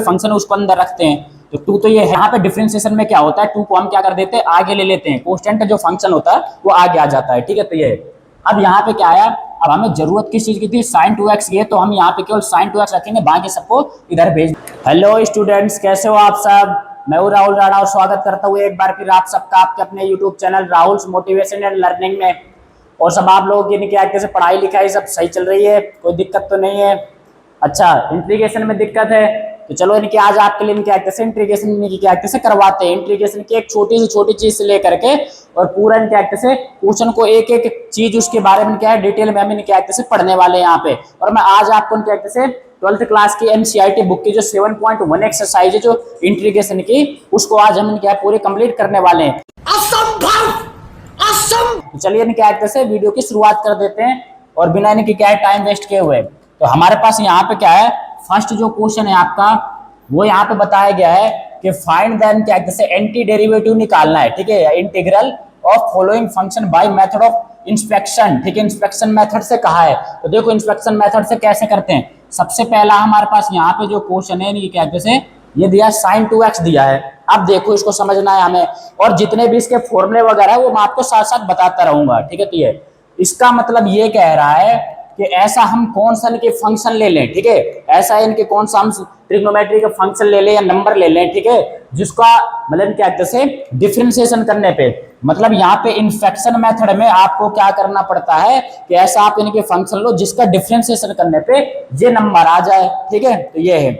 Function उसको अंदर रखते हैं। तो टू तो ये है, यहाँ पे डिफरेंशिएशन में क्या होता है, टू को हम क्या कर देते हैं आगे ले लेते हैं, कोस्टेंट जो फंक्शन होता है वो आगे आ जाता है। ठीक है, तो ये अब यहाँ पे क्या आया, अब हमें जरूरत किस चीज की थी, साइन 2x की है, तो हम यहाँ पे केवल साइन 2x रखेंगे, बाकी सबको इधर भेज। हेलो स्टूडेंट्स, कैसे हो आप सब। मैं हूँ राहुल राणा और स्वागत करता हूँ एक बार फिर आप सबका आपके अपने YouTube channel Rahul motivation and learning में। और सब आप लोग की क्या कैसे पढ़ाई लिखाई सब सही चल रही है, कोई दिक्कत तो नहीं है। अच्छा, इंट्रीगेशन में दिक्कत है तो चलो इनकी आज आपके लिए क्या कैसे इंट्रीगेशन की क्या कैसे करवाते हैं। इंट्रीगेशन की एक छोटी से छोटी चीज से लेकर के और पूरा क्या कैसे क्वेश्चन को एक एक चीज उसके बारे में क्या है डिटेल में हम क्या कैसे पढ़ने वाले हैं यहाँ पे। और मैं आज आपको क्या कैसे 12th क्लास की एनसीईआरटी बुक की जो 7.1 एक्सरसाइज है जो इंट्रीगेशन की, उसको आज हम क्या पूरी कंप्लीट करने वाले हैं। चलिए इनके कैसे वीडियो की शुरुआत कर देते हैं और बिना इनकी क्या है टाइम वेस्ट किए हुए। तो हमारे पास यहाँ पे क्या है, फर्स्ट जो क्वेश्चन है आपका वो यहाँ पे बताया गया है कि फाइंड देन क्या जैसे एंटी डेरिवेटिव निकालना है। ठीक है, integral of following function by method of inspection. ठीक है, इंस्पेक्शन मेथड से कहा है, तो देखो इंस्पेक्शन मेथड से कैसे करते हैं। सबसे पहला हमारे पास यहाँ पे जो क्वेश्चन है ये क्या जैसे ये दिया sin 2x दिया है। अब देखो इसको समझना है हमें, और जितने भी इसके फॉर्मूले वगैरह है वो मैं आपको साथ साथ बताता रहूंगा। ठीक है, तो ये इसका मतलब ये कह रहा है कि ऐसा हम कौन सा इनके फंक्शन ले लें। ठीक है, ऐसा इनके कौन सा हम ट्रिग्नोमेट्री का फंक्शन ले लें या नंबर ले लें। ठीक है, जिसका मतलब क्या जैसे डिफरेंशिएशन करने पे, मतलब यहाँ पे इंस्पेक्शन मेथड में आपको क्या करना पड़ता है कि ऐसा आप इनके फंक्शन लो जिसका डिफरेंशिएशन करने पे ये नंबर आ जाए। ठीक है, तो ये है,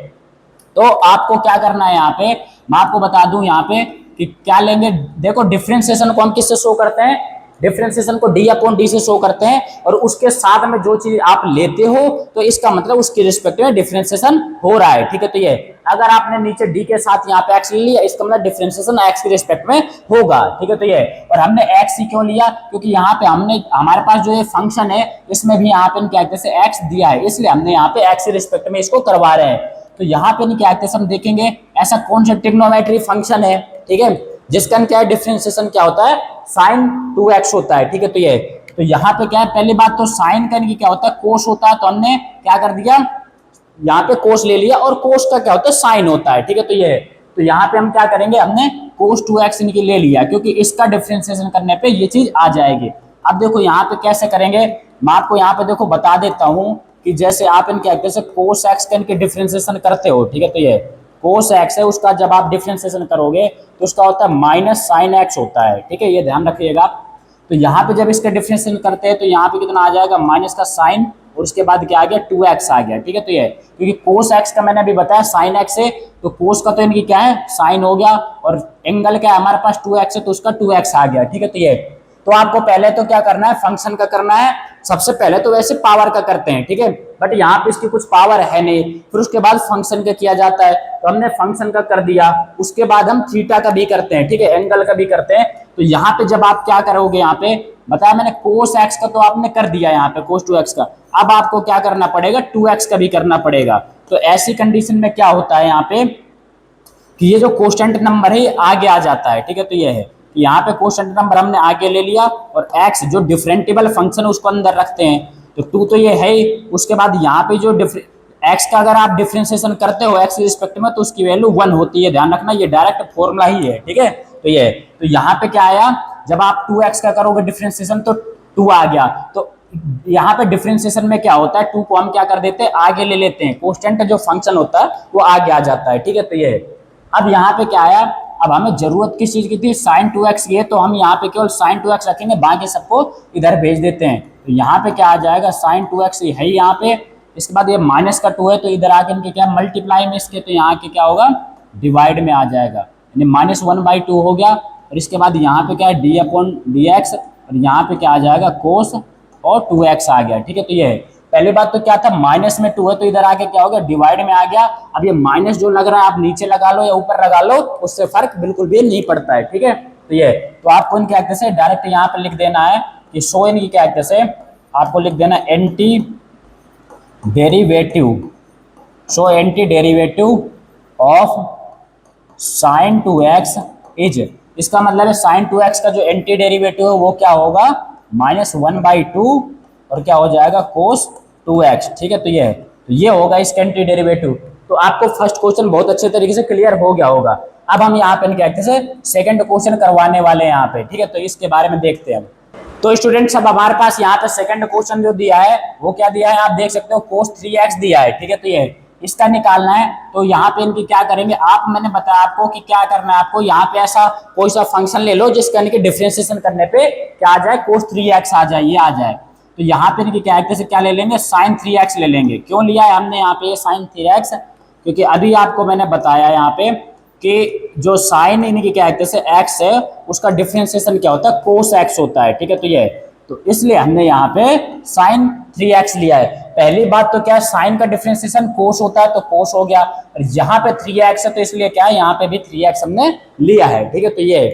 तो आपको क्या करना है यहाँ पे मैं आपको बता दूं यहाँ पे कि क्या लेंगे। देखो डिफरेंशिएशन को हम किससे शो करते हैं, डिफरेंशिएशन को d अपॉन डी से शो करते हैं, और उसके साथ में जो चीज आप लेते हो तो इसका मतलब उसके रिस्पेक्ट में डिफरेंशिएशन हो रहा है। ठीक है, तो ये अगर आपने नीचे d के साथ यहाँ पे x ले लिया, इसका मतलब डिफरेंशिएशन x के रिस्पेक्ट में होगा। ठीक है, तो ये और हमने x ही क्यों लिया, क्योंकि यहाँ पे हमने हमारे पास जो ये फंक्शन है इसमें भी यहाँ पे क्या कहते हैं x दिया है, इसलिए हमने यहाँ पे x के रिस्पेक्ट में इसको करवा रहे हैं। तो यहाँ पे क्या कहते हैं हम देखेंगे ऐसा कौन सा ट्रिग्नोमेट्री फंक्शन है, ठीक है, जिसका क्या है डिफरेंशिएशन क्या होता है sin 2x होता है। ठीक है, तो यहाँ पे क्या है, पहली बात तो साइन का क्या होता है कोस होता है, तो हमने क्या कर दिया यहाँ पे कोस ले लिया, और कोस का क्या होता है साइन होता है। ठीक है, तो यहाँ पे हम क्या करेंगे, हमने कोस 2x इनकी ले लिया क्योंकि इसका डिफरेंशिएशन करने पे ये चीज आ जाएगी। अब देखो यहाँ पे कैसे करेंगे, मैं आपको यहाँ पे देखो बता देता हूँ कि जैसे आप इनके जैसे कोस x का इनके डिफरेंशिएशन करते हो। ठीक है, तो ये कोस x है, उसका जब आप डिफरेंशिएशन करोगे तो उसका होता है माइनस साइन x होता है। ठीक है, ये ध्यान रखिएगा। तो यहाँ पे जब इसका डिफरेंशिएशन करते हैं तो यहाँ पे कितना आ जाएगा माइनस का साइन, और उसके बाद क्या आ गया 2x आ गया। ठीक है, तो ये क्योंकि कोस x का मैंने अभी बताया साइन x है, तो कोस का तो इनकी क्या है साइन हो गया, और एंगल क्या है हमारे पास 2x है तो उसका 2x आ गया। ठीक है, तो ये तो आपको पहले तो क्या करना है फंक्शन का करना है, सबसे पहले तो वैसे पावर का करते हैं। ठीक है, बट यहाँ पे इसकी कुछ पावर है नहीं, फिर उसके बाद फंक्शन का किया जाता है, तो हमने फंक्शन का कर दिया, उसके बाद हम थीटा का भी करते हैं। ठीक है, एंगल का भी करते हैं। तो यहाँ पे जब आप क्या करोगे, यहाँ पे बताया मैंने कोस x का तो आपने कर दिया यहाँ पे कोस 2x का, अब आपको क्या करना पड़ेगा 2x का भी करना पड़ेगा। तो ऐसी कंडीशन में क्या होता है यहाँ पे कि ये जो कोस्टेंट नंबर है ये आगे आ जाता है। ठीक है, तो ये है यहाँ पे कोस्टेंट नंबर हमने आगे ले लिया, और x जो डिफरेंटेबल फंक्शन उसको अंदर रखते हैं, तो 2 तो ये है ही। उसके बाद यहाँ पे जो x का अगर आप डिफरेंशिएशन करते हो x के रिस्पेक्ट में तो उसकी वैल्यू 1 होती है, ध्यान रखना, ये डायरेक्ट फॉर्मूला ही है। ठीक है, तो ये तो यहाँ पे क्या आया, जब आप 2x का करोगे डिफरेंशिएशन तो 2 आ गया। तो यहाँ पे डिफरेंशिएशन में क्या होता है 2 को हम क्या कर देते हैं आगे ले लेते हैं, कोस्टेंट जो फंक्शन होता है वो आगे आ जाता है। ठीक है, तो ये अब यहाँ पे क्या आया, अब हमें जरूरत किस चीज की थी sin 2x की है, तो हम यहाँ पे केवल sin 2x रखेंगे, बाकी सबको इधर भेज देते हैं। तो यहाँ पे क्या आ जाएगा sin 2x है यहाँ पे, इसके बाद ये माइनस का 2 है तो इधर आके इनके क्या मल्टीप्लाई में इसके, तो यहाँ के क्या होगा डिवाइड में आ जाएगा, यानी -1/2 हो गया। और इसके बाद यहाँ पे क्या है d अपॉन dx, और यहाँ पे क्या आ जाएगा कोस और 2x आ गया। ठीक है, तो ये है पहली बात तो क्या था माइनस में 2 है तो इधर आके क्या हो गया डिवाइड में आ गया। अब ये माइनस जो लग रहा है आप नीचे लगा लो या ऊपर लगा लो, उससे फर्क बिल्कुल भी नहीं पड़ता है। ठीक है, तो ये तो आपको इनके एक्ट से डायरेक्ट यहाँ पर लिख देना है कि शो इनकी क्या एक्ट से आपको लिख देना anti derivative, show anti derivative of sin 2x is, इसका मतलब है sin 2x का जो एंटी डेरिवेटिव है वो क्या होगा -1/2 और क्या हो जाएगा cos 2x। ठीक है, तो ये होगा इसका एंटी डेरिवेटिव। तो तो आपको फर्स्ट क्वेश्चन बहुत अच्छे तरीके से क्लियर हो गया होगा। अब हम यहाँ पे क्या कहते हैं सेकंड क्वेश्चन करवाने वाले हैं यहाँ पे, ठीक है। तो इसके बारे में देखते हैं। तो स्टूडेंट्स अब हमारे पास यहाँ पे सेकंड क्वेश्चन जो दिया है वो क्या दिया है, आप देख सकते हो cos 3x दिया है, ठीक है। तो ये इसका निकालना है। तो यहाँ पे इनकी क्या करेंगे आप, मैंने बताया आपको कि क्या करना है आपको, यहाँ पे ऐसा कोई सा फंक्शन ले लो जिसका इनके डिफरेंशिएशन करने पे क्या आ जाए, cos 3x आ जाए, ये आ जाए। तो यहाँ पे इनकी क्या से क्या ले लेंगे, sin 3x ले लेंगे। क्यों लिया है हमने यहाँ पे sin 3x, क्योंकि अभी आपको मैंने बताया यहाँ पे कि जो साइन इनकी क्या से x है उसका डिफरेंशिएशन क्या होता है, cos x होता है, ठीक है। तो ये तो इसलिए हमने यहाँ पे sin 3x लिया है। पहली बात तो क्या है, साइन का डिफरेंशिएशन cos होता है तो cos हो गया, और यहाँ पे 3x है तो इसलिए क्या है यहाँ पे भी 3x हमने लिया है, ठीक है। तो ये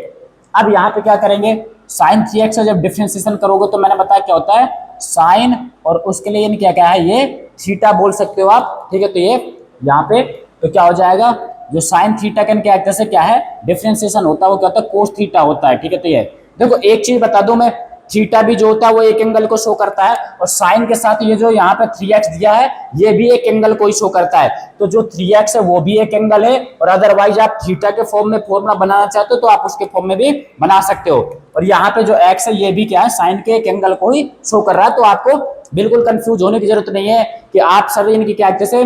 अब यहाँ पे क्या करेंगे, sin 3x का जब डिफरेंशिएशन करोगे तो मैंने बताया क्या होता है साइन, और उसके लिए क्या क्या है ये थीटा बोल सकते हो आप, ठीक है। तो ये यहाँ पे तो क्या हो जाएगा, जो साइन थीटा का क्या एक्टर से क्या है डिफरेंशिएशन होता है वो क्या होता है कोस थीटा होता है, ठीक है। तो ये देखो एक चीज बता दूं मैं, थीटा भी जो होता है वो एक एंगल को शो करता है, और साइन के साथ ये जो यहाँ पे 3x दिया है ये भी एक एंगल को ही शो करता है। तो जो 3x है वो भी एक एंगल है, और अदरवाइज आप थीटा के फॉर्म में फॉर्मूला बनाना चाहते हो तो आप उसके फॉर्म में भी बना सकते हो। और यहाँ पे जो x है ये भी क्या है साइन के एक एंगल को ही शो कर रहा है। तो आपको बिल्कुल कंफ्यूज होने की जरूरत नहीं है कि आप सभी इनकी क्या जैसे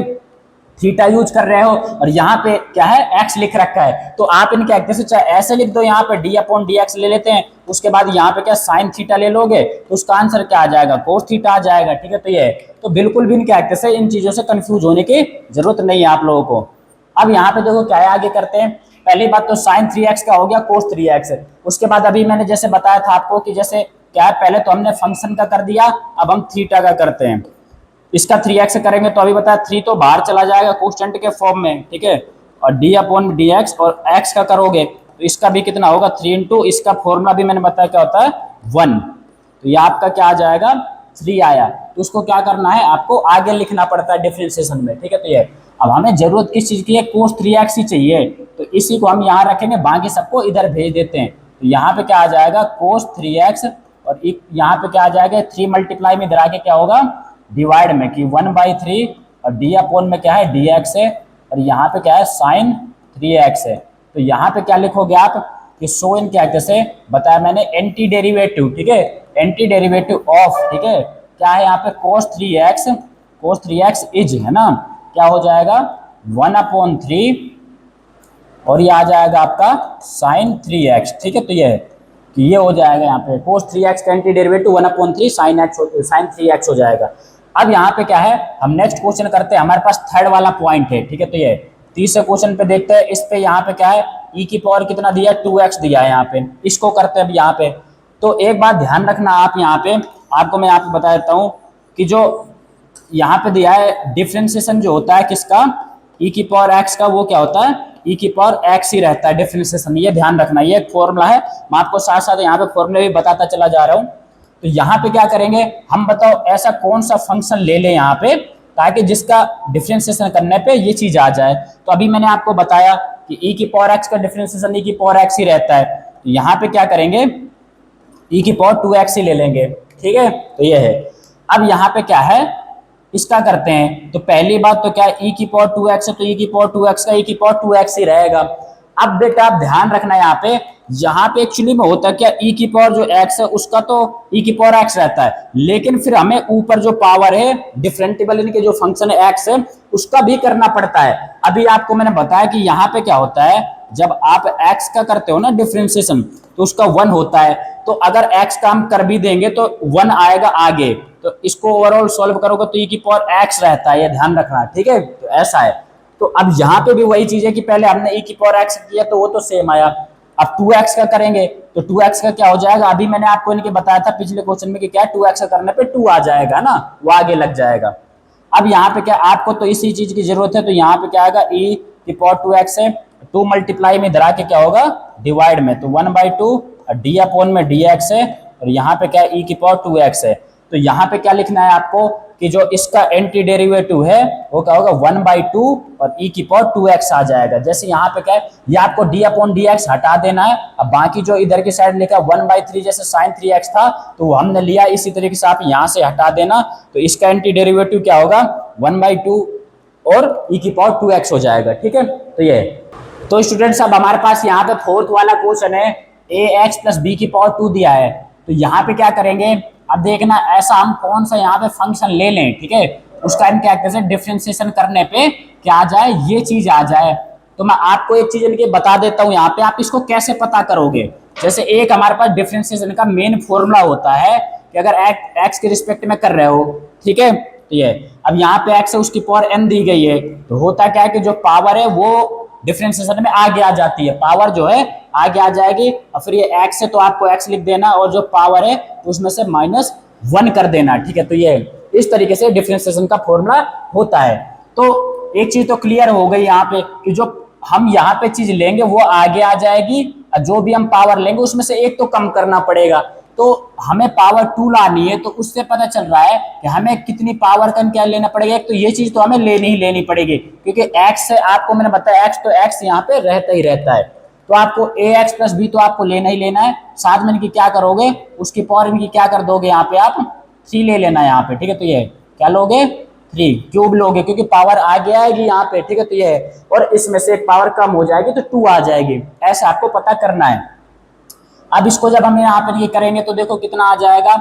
थीटा यूज कर रहे हो और यहाँ पे क्या है x लिख रखा है, तो आप इनके एक्टर से चाहे ऐसे लिख दो, यहाँ पे d अपॉन डी एक्स ले लेते हैं, उसके बाद यहाँ पे क्या साइन थीटा ले लोगे तो उसका आंसर क्या आ जाएगा कोस थीटा आ जाएगा, ठीक है। तो ये तो बिल्कुल भी इनके एक्टर से इन चीजों से कंफ्यूज होने की जरूरत नहीं है आप लोगों को। अब यहाँ पे देखो क्या है आगे करते हैं। पहली बात तो साइन 3x का हो गया कोस 3x, उसके बाद अभी मैंने जैसे बताया था आपको कि जैसे क्या है पहले तो हमने फंक्शन का कर दिया, अब हम थीटा का करते हैं। इसका 3x करेंगे तो अभी बताया 3 तो बाहर चला जाएगा कांस्टेंट के फॉर्म में, ठीक है। और d अपॉन डी एक्स, और x का करोगे तो इसका भी कितना होगा 3 इंटू इसका फॉर्मूला भी मैंने बताया क्या होता है 1, तो ये आपका क्या आ जाएगा 3 आया। तो उसको क्या करना है आपको आगे लिखना पड़ता है डिफरेंशिएशन में, ठीक है। तो ये अब हमें जरूरत किस चीज की है कोस 3x ही चाहिए, तो इसी को हम यहाँ रखेंगे, बाकी सबको इधर भेज देते हैं। तो यहाँ पे क्या आ जाएगा कोस 3x, और यहाँ पे क्या आ जाएगा 3 मल्टीप्लाई में इधर आके क्या होगा डिवाइड में कि 1/3, और d अपॉन में क्या है dx है, और यहाँ पे क्या है साइन 3x है। तो यहाँ पे क्या लिखोगे आप कि सो इन क्या कैसे बताया मैंने एंटी डेरिवेटिव, ठीक है, एंटी डेरिवेटिव ऑफ, ठीक है, क्या है यहाँ पे cos 3x इज है ना क्या हो जाएगा 1/3, और ये आ जाएगा आपका साइन 3x, ठीक है। तो ये है कि ये हो जाएगा यहाँ पे cos 3x का एंटी डेरिवेटिव 1/3 साइन 3x हो जाएगा। अब यहाँ पे क्या है हम नेक्स्ट क्वेश्चन करते हैं, हमारे पास थर्ड वाला पॉइंट है, ठीक है। तो ये तीसरे क्वेश्चन पे देखते हैं, इस पे यहाँ पे क्या है e की पावर कितना दिया है 2x दिया है, यहाँ पे इसको करते हैं अब यहाँ पे। तो एक बात ध्यान रखना आप यहाँ पे, आपको मैं यहाँ पे बता देता हूँ कि जो यहाँ पे दिया है डिफरेंशिएशन जो होता है किसका e की पावर x का, वो क्या होता है e की पावर x ही रहता है डिफरेंशिएशन, ये ध्यान रखना, ये एक फॉर्मूला है, मैं आपको साथ साथ यहाँ पे फॉर्मूले भी बताता चला जा रहा हूँ। तो यहाँ पे क्या करेंगे हम, बताओ ऐसा कौन सा फंक्शन ले लें यहाँ पे ताकि जिसका डिफरेंशिएशन करने पे ये चीज आ जाए। तो अभी मैंने आपको बताया कि e की पावर x का डिफरेंशिएशन e की पावर x ही रहता है, तो यहाँ पे क्या करेंगे e की पावर 2x ही ले लेंगे, ठीक है। तो ये है अब यहाँ पे क्या है इसका करते हैं। तो पहली बात तो क्या है e की पावर 2x है, तो e की पावर 2x का e की पावर 2x ही रहेगा। अब बेटा आप ध्यान रखना यहाँ पे एक्चुअली में होता है क्या e की पावर जो x है उसका तो e की पावर x रहता है, लेकिन फिर हमें ऊपर जो पावर है डिफरेंटिबल इनके जो फंक्शन है x है उसका भी करना पड़ता है। अभी आपको मैंने बताया कि यहाँ पे क्या होता है जब आप x का करते हो ना डिफरेंशिएशन तो उसका 1 होता है, तो अगर x का हम कर भी देंगे तो 1 आएगा आगे, तो इसको ओवरऑल सॉल्व करोगे तो e की पावर x रहता है, ये ध्यान रखना, ठीक है। तो ऐसा है। तो अब यहाँ पे भी वही चीज है कि पहले हमने e की पावर x किया तो वो तो सेम आया, अब 2x का करेंगे तो 2x का क्या हो जाएगा, अभी मैंने आपको इनके बताया था पिछले क्वेश्चन में कि क्या 2x का करने पे 2 आ जाएगा ना, वो आगे लग जाएगा। अब यहाँ पे क्या आपको तो इसी चीज की जरूरत है, तो यहाँ पे क्या आएगा e की पावर 2x है, 2 मल्टीप्लाई में धरा के क्या होगा डिवाइड में, तो 1/2 d अपॉन में dx है, और यहाँ पे क्या e की पावर 2x है। तो यहाँ पे क्या लिखना है आपको कि जो इसका एंटी डेरिवेटिव है वो क्या होगा 1/2 और e की पावर 2x आ जाएगा। जैसे यहाँ पे क्या है ये आपको d अपॉन dx हटा देना है, अब बाकी जो इधर की साइड लिखा 1/3 जैसे साइन 3x था तो वो हमने लिया, इसी तरीके से आप यहाँ से हटा देना, तो इसका एंटी डेरिवेटिव क्या होगा 1/2 और e की पावर 2x हो जाएगा। ठीक है, तो ये तो स्टूडेंट्स अब हमारे पास यहाँ पे फोर्थ वाला क्वेश्चन है ax प्लस बी की पावर 2 दिया है। तो यहाँ पे क्या करेंगे, अब देखना ऐसा हम कौन सा यहाँ पे फंक्शन ले लें, ठीक है, उसका हम क्या कहते हैं डिफरेंशिएशन करने पे क्या आ जाए, ये चीज आ जाए। तो मैं आपको एक चीज इनके बता देता हूँ यहाँ पे, आप इसको कैसे पता करोगे। जैसे एक हमारे पास डिफरेंशिएशन का मेन फॉर्मूला होता है कि अगर एक्स के रिस्पेक्ट में कर रहे हो, ठीक है, तो ये अब यहाँ पे एक्स है उसकी पावर n दी गई है, तो होता क्या है कि जो पावर है वो डिफरेंशिएशन में आगे आ जाती है, पावर जो है आगे आ जाएगी, और फिर ये x है तो आपको x लिख देना, और जो पावर है तो उसमें से -1 कर देना। ठीक है, तो ये इस तरीके से डिफरेंशिएशन का फॉर्मूला होता है। तो एक चीज तो क्लियर हो गई यहाँ पे कि जो हम यहाँ पे चीज लेंगे वो आगे आ जाएगी, और जो भी हम पावर लेंगे उसमें से एक तो कम करना पड़ेगा। तो हमें पावर 2 लानी है, तो उससे पता चल रहा है कि हमें कितनी पावर का क्या लेना पड़ेगा। एक तो ये चीज तो हमें लेनी ही लेनी पड़ेगी, क्योंकि x से आपको मैंने बताया x, तो x यहाँ पे रहता ही रहता है, तो आपको ax प्लस बी तो आपको लेना ही लेना है। साथ में इनकी क्या करोगे, उसकी पावर इनकी क्या कर दोगे, यहाँ पे आप 3 ले लेना यहाँ पे। ठीक है, तो ये क्या लोगे, 3 क्यूब लोगे, क्योंकि पावर आगे आएगी यहाँ पे। ठीक है, तो ये और इसमें से एक पावर कम हो जाएगी तो 2 आ जाएगी, ऐसा आपको पता करना है। अब इसको जब हम यहाँ पर ये करेंगे तो देखो कितना आ जाएगा।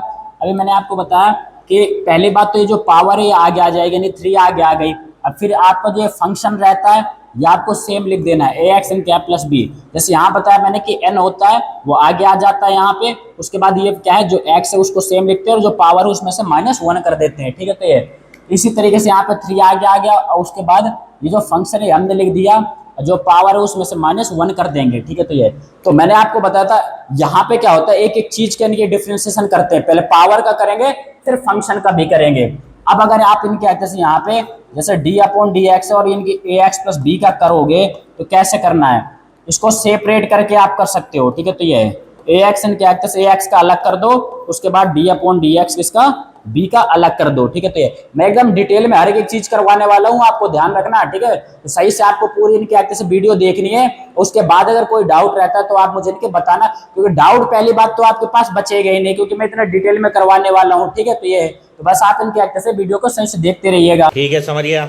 अभी मैंने आपको बताया कि पहली बात तो ये जो पावर है ये आगे आ जाएगी, यानी 3 आगे आ गई। अब फिर आपका जो फंक्शन रहता है ये आपको सेम लिख देना है, ax n क्या प्लस बी। जैसे यहाँ बताया मैंने कि n होता है वो आगे आ जाता है यहाँ पे, उसके बाद ये क्या है जो x है उसको सेम लिखते हैं, और जो पावर है उसमें से -1 कर देते हैं। ठीक है, तो ये इसी तरीके से यहाँ पे 3 आगे आ गया, और उसके बाद ये जो फंक्शन है हमने लिख दिया, जो पावर है उसमें से -1 कर देंगे। ठीक है, तो ये तो मैंने आपको बताया था यहाँ पे क्या होता है, एक एक चीज के इनके डिफरेंशिएशन करते हैं, पहले पावर का करेंगे फिर फंक्शन का भी करेंगे। अब अगर आप इनके जैसे यहाँ पे जैसे d/dx और इनकी ax प्लस बी का करोगे तो कैसे करना है, इसको सेपरेट करके आप कर सकते हो। ठीक है, तो ये ax n क्या ax का अलग कर दो, उसके बाद d/dx इसका बी का अलग कर दो। ठीक है, तो ये मैं एकदम डिटेल में हर एक चीज करवाने वाला हूँ, आपको ध्यान रखना। ठीक है, तो सही से आपको पूरी इनकी एक्ट से वीडियो देखनी है, उसके बाद अगर कोई डाउट रहता है तो आप मुझे इनके बताना, क्योंकि डाउट पहली बात तो आपके पास बचेगा ही नहीं, क्योंकि मैं इतना डिटेल में करवाने वाला हूँ। ठीक है, तो ये तो बस आप इनकी एक्ट से वीडियो को सही से देखते रहिएगा। ठीक है, समझ गया।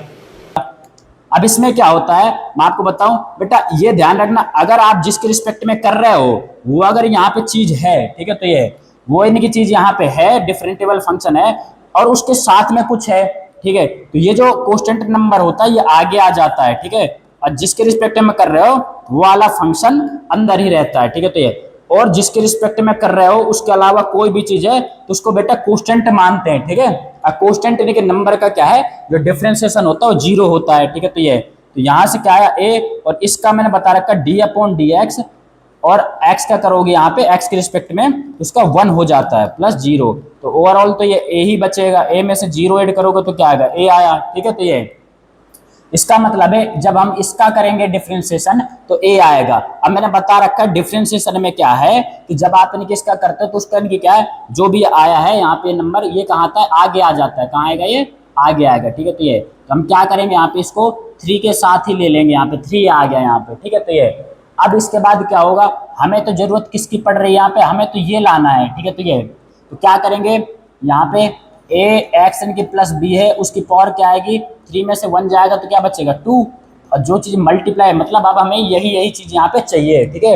अब इसमें क्या होता है मैं आपको बताऊं बेटा, ये ध्यान रखना, अगर आप जिसके रिस्पेक्ट में कर रहे हो वो अगर यहाँ पे चीज है, ठीक है, तो ये वो इनकी चीज यहाँ पे है, डिफरेंशिएबल फंक्शन है, और उसके साथ में कुछ है, ठीक है, तो ये जो कांस्टेंट नंबर होता है ये आगे आ जाता है। ठीक है, और जिसके रिस्पेक्ट में कर रहे हो वो वाला फंक्शन अंदर ही रहता है। ठीक है, तो ये और जिसके रिस्पेक्ट में कर रहे हो उसके अलावा कोई भी चीज है तो उसको बेटा कांस्टेंट मानते हैं। ठीक है, कांस्टेंट यानी कि नंबर का क्या है जो डिफरेंशिएशन होता है वो 0 होता है। ठीक है, तो ये तो यहाँ से क्या आया a, और इसका मैंने बता रखा d/dx, और x का करोगे यहाँ पे x के रिस्पेक्ट में तो उसका 1 हो जाता है +0, तो ओवरऑल तो ये a ही बचेगा, a में से 0 ऐड करोगे तो क्या आएगा, a आया। ठीक है, तो ये इसका मतलब है जब हम इसका करेंगे डिफरेंशिएशन तो a आएगा। अब मैंने बता रखा है डिफरेंशिएशन में क्या है कि जब आप इनकी इसका करते हो तो उसका इनकी क्या है, जो भी आया है यहाँ पे नंबर ये कहाँ आता है, आगे आ जाता है, कहाँ आएगा, ये आगे आएगा। ठीक है, तो ये तो हम क्या करेंगे यहाँ पे इसको 3 के साथ ही ले लेंगे, यहाँ पे 3 आ गया यहाँ पे। ठीक है, तो ये अब इसके बाद क्या होगा, हमें तो जरूरत किसकी पड़ रही है यहाँ पे, हमें तो ये लाना है। ठीक है, तो ये तो क्या करेंगे यहाँ पे ax n की प्लस b है, उसकी पावर क्या आएगी, 3 में से 1 जाएगा तो क्या बचेगा 2, और जो चीज मल्टीप्लाई मतलब अब हमें यही चीज यहाँ पे चाहिए। ठीक है,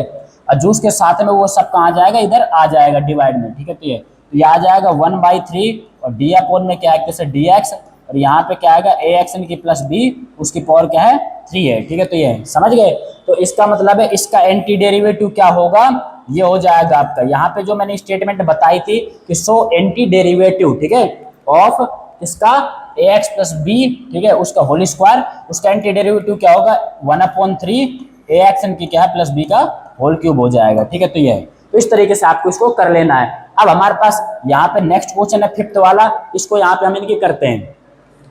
और जो उसके साथ में वो सब कहाँ जाएगा, इधर आ जाएगा डिवाइड में। ठीक है, तो ये आ जाएगा 1/3, और d/, में क्या है dx, और यहाँ पे क्या आएगा ax n की प्लस b, उसकी पावर क्या है 3 है। ठीक है, तो ये समझ गए। तो इसका मतलब है इसका एंटी डेरिवेटिव क्या होगा, ये हो जाएगा आपका यहाँ पे जो मैंने स्टेटमेंट बताई थी कि सो एंटी डेरिवेटिव, ठीक है, ऑफ इसका ax प्लस b, ठीक है, उसका होल स्क्वायर, उसका एंटी डेरिवेटिव क्या होगा 1/3 ax n की क्या है प्लस b का होल क्यूब हो जाएगा। ठीक है, तो ये है, तो इस तरीके से आपको इसको कर लेना है। अब हमारे पास यहाँ पे नेक्स्ट क्वेश्चन है 5th वाला, इसको यहाँ पे हम इनकी करते हैं।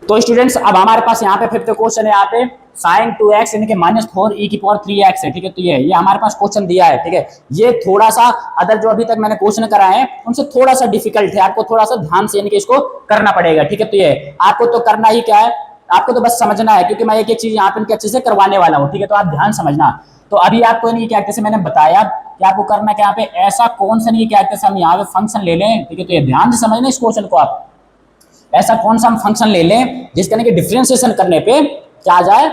तो स्टूडेंट्स अब हमारे पास यहाँ पे 5th क्वेश्चन है, यहाँ पे sin 2x यानी कि -4 e की पावर 3x है। ठीक है, तो ये हमारे पास क्वेश्चन दिया है। ठीक है, ये थोड़ा सा अदर जो अभी तक मैंने क्वेश्चन कराए हैं उनसे थोड़ा सा डिफिकल्ट है, आपको थोड़ा सा ध्यान से यानी कि इसको करना पड़ेगा। ठीक है, तो ये आपको तो करना ही क्या है, आपको तो बस समझना है, क्योंकि मैं एक एक चीज यहाँ पे इनके अच्छे से करवाने वाला हूँ। ठीक है, तो आप ध्यान समझना। तो अभी आपको इनकी क्या जैसे मैंने बताया कि आपको करना क्या, यहाँ पे ऐसा कौन सा नहीं क्या हम यहाँ पे फंक्शन ले लें। ठीक है, तो ये ध्यान से समझना इस क्वेश्चन को, आप ऐसा कौन सा हम फंक्शन ले लें जिसका कि डिफरेंशिएशन करने पे क्या आ जाए,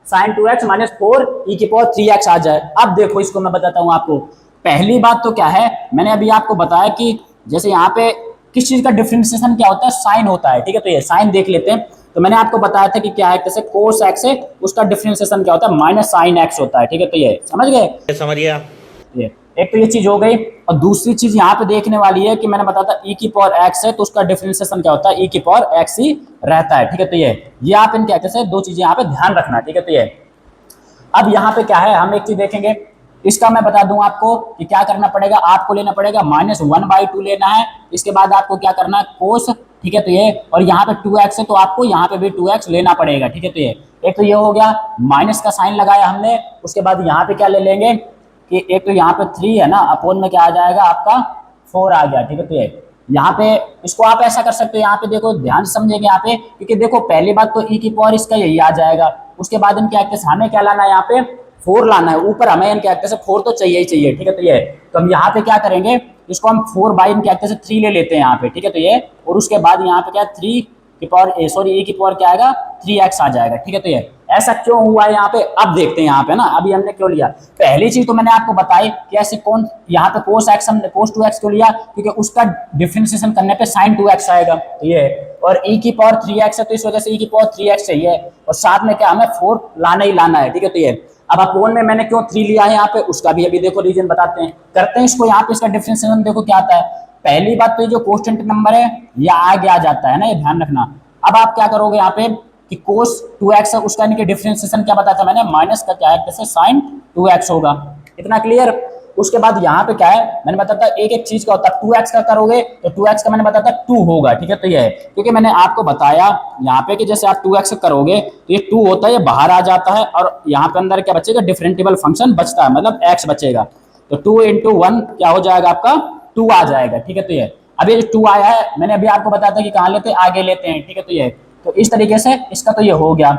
sin 2x माइनस 4e⁴x आ जाए। अब देखो इसको मैं बताता हूं आपको। पहली बात तो क्या है, मैंने अभी आपको बताया कि जैसे यहाँ पे किस चीज का डिफरेंशिएशन क्या होता है, साइन होता है, ठीक है। तो ये साइन देख लेते हैं। तो मैंने आपको बताया था कि क्या है, जैसे कोस एक्स है उसका डिफरेंशिएशन क्या होता है, माइनस साइन एक्स होता है, ठीक है। तो ये समझ गए, समझ गया। ये एक तो ये चीज हो गई। और दूसरी चीज यहाँ पे देखने वाली है कि मैंने बताया था e⁴x है तो उसका डिफरेंशिएशन क्या होता है, e⁴x ही रहता है, ठीक है। तो ये आप इनके कैसे दो चीजें यहाँ पे ध्यान रखना, ठीक है। तो ये अब यहाँ पे क्या है, हम एक चीज देखेंगे, इसका मैं बता दूं आपको कि क्या करना पड़ेगा, आपको लेना पड़ेगा -1/2 लेना है। इसके बाद आपको क्या करना है, कोस, ठीक है। तो ये और यहाँ पे 2x है तो आपको यहाँ पे भी 2x लेना पड़ेगा, ठीक है। तो ये एक तो ये हो गया, माइनस का साइन लगाया हमने। उसके बाद यहाँ पे क्या ले लेंगे कि एक तो यहाँ पे 3 है ना, अपोन में क्या आ जाएगा आपका 4 आ गया, ठीक है। तो ये यहाँ पे इसको आप ऐसा कर सकते हो, यहाँ पे देखो ध्यान से समझेंगे यहाँ पे, क्योंकि देखो पहली बात तो e⁴ इसका यही आ जाएगा। उसके बाद इनके एक्टेस हमें क्या लाना है, यहाँ पे 4 लाना है, ऊपर हमें इनके एक्टेस 4 तो चाहिए ही चाहिए, ठीक है। तो ये तो हम यहाँ पे क्या करेंगे, इसको हम 4 बाई इनके एक्टेस 3 ले लेते हैं यहाँ पे, ठीक है। तो ये और उसके बाद यहाँ पे क्या 3 की पावर सॉरी e⁴ क्या आएगा 3x आ जाएगा, ठीक है। तो ये ऐसा क्यों हुआ है यहाँ पे, अब देखते हैं यहाँ पे ना, अभी हमने क्यों लिया। पहली चीज तो मैंने आपको बताई कि ऐसे कौन यहाँ पे कोस एक्स हमने कोस 2x क्यों लिया, क्योंकि उसका डिफरेंशिएशन करने पे sin 2x आएगा, तो ये और e⁴3x है तो इस वजह से e⁴3x चाहिए, और साथ में क्या हमें 4 लाना ही लाना है, ठीक है। तो ये अब अपोन में मैंने क्यों 3 लिया है यहाँ पे, उसका भी अभी देखो रीजन बताते हैं, करते हैं इसको। यहाँ पे इसका डिफरेंशिएशन देखो क्या आता है। पहली बात तो ये जो कांस्टेंट नंबर है ये आगे आ जाता है ना, ये ध्यान रखना। अब आप क्या करोगे यहाँ पे कि cos 2x है उसका इनके डिफरेंशिएशन क्या बताया था मैंने, माइनस का क्या है जैसे sin 2x होगा, इतना क्लियर। उसके बाद यहाँ पे क्या है, मैंने बताया था एक एक चीज का होता है, 2x का करोगे तो 2x का मैंने बताया था 2 होगा, ठीक है। तो ये है क्योंकि मैंने आपको बताया यहाँ पे कि जैसे आप 2x करोगे तो ये 2 होता है, ये बाहर आ जाता है, और यहाँ पे अंदर क्या बचेगा, डिफरेंटिबल फंक्शन बचता है, मतलब x बचेगा। तो 2 × 1 क्या हो जाएगा आपका 2 आ जाएगा, ठीक है। तो ये अभी जो 2 आया है मैंने अभी आपको बताया था कि कहाँ लेते हैं, आगे लेते हैं, ठीक है। तो ये तो इस तरीके से इसका तो ये हो गया।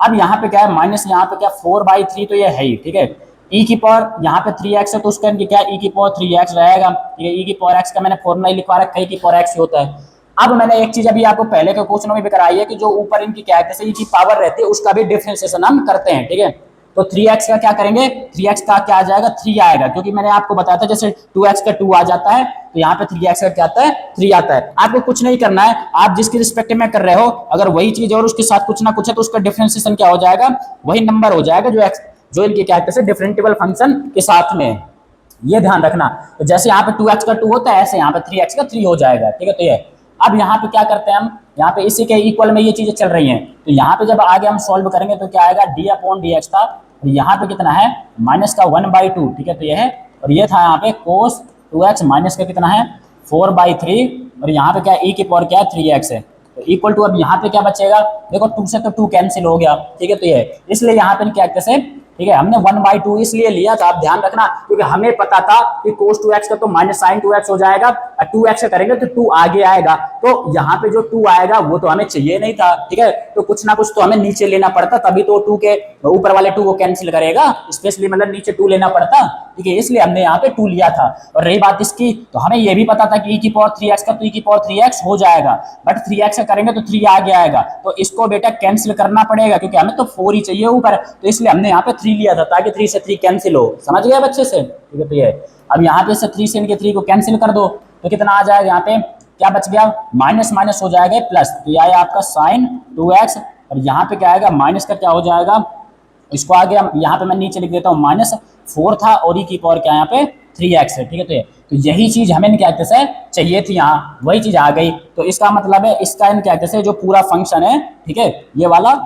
अब यहाँ पे क्या है, माइनस यहाँ पे क्या 4/3 तो ये है ही, ठीक है। e⁴ यहाँ पे 3x है तो उसका क्या e⁴3x रहेगा, ठीक है। e⁴x का मैंने फॉर्मूला लिखवा रखा है, e⁴x होता है। अब मैंने एक चीज अभी आपको पहले के क्वेश्चनों में भी कराई है कि जो ऊपर इनकी क्या है जैसे की पावर रहती है उसका भी डिफरेंशिएशन हम करते हैं, ठीक है। तो 3x का क्या करेंगे, 3x का क्या आ जाएगा 3 आएगा, क्योंकि मैंने आपको बताया था जैसे 2x का 2 आ जाता है तो यहाँ पे 3x का क्या आता है 3 आता है। आपको कुछ नहीं करना है, आप जिसकी रिस्पेक्ट में कर रहे हो अगर वही चीज और उसके साथ कुछ ना कुछ है तो उसका डिफरेंशिएशन क्या हो जाएगा, वही नंबर हो जाएगा जो इनके क्या है डिफरेंटिबल फंक्शन के साथ में, ये ध्यान रखना। तो जैसे यहाँ पे 2x का 2 होता है ऐसे यहाँ पे 3x का 3 हो जाएगा, ठीक है। तो ये अब यहाँ पे क्या करते हैं हम, यहाँ पे इसी के इक्वल में ये चीजें चल रही हैं, तो यहाँ पे जब आगे हम सॉल्व करेंगे तो क्या आएगा d/dx था, तो यहाँ पे कितना है माइनस का 1/2, ठीक है। तो ये है, और ये था यहाँ पे cos 2x माइनस का कितना है 4/3, और यहाँ पे क्या e⁴ क्या है 3x है, तो इक्वल टू अब यहाँ पे क्या बचेगा, देखो 2 से तो 2 कैंसिल हो गया, ठीक है। तो ये इसलिए यहाँ पे क्या कैसे, ठीक है, हमने 1/2 इसलिए लिया था, आप ध्यान रखना, क्योंकि हमें पता था कि cos 2x का तो माइनस sin 2x हो जाएगा, 2x से करेंगे तो 2 आगे आएगा, तो यहाँ पे जो 2 आएगा वो तो हमें चाहिए नहीं था, ठीक है। तो कुछ ना कुछ तो हमें नीचे लेना पड़ता, तभी तो 2 के ऊपर वाले 2 को कैंसिल करेगा, स्पेशली मतलब नीचे 2 लेना पड़ता, ठीक है। इसलिए हमने यहाँ पे 2 लिया था। और रही बात इसकी, तो हमें ये भी पता था कि e⁴3x का तो e⁴3x हो जाएगा, बट 3x से करेंगे तो 3 आगे आएगा, तो इसको बेटा कैंसिल करना पड़ेगा, क्योंकि हमें तो 4 ही चाहिए ऊपर, तो इसलिए हमने यहाँ पे 3 लिया था ताकि 3 से 3 कैंसिल हो, समझ गया बच्चे से, ठीक है। तो ये अब यहाँ पे से 3 से इनके 3 को कैंसिल कर दो तो कितना आ जाएगा, यहाँ पे क्या बच गया, माइनस माइनस हो जाएगा प्लस, तो ये आया आपका sin 2x, और यहाँ पे क्या आएगा माइनस का क्या हो जाएगा, इसको आगे हम यहाँ पे मैं नीचे लिख देता हूँ -4 था और e⁴ क्या यहाँ पे 3x है, ठीक है। तो यही चीज हमें क्या कहते हैं चाहिए थी, यहाँ वही चीज आ गई, तो इसका मतलब है इसका क्या कहते हैं जो पूरा फंक्शन है, ठीक है, ये वाला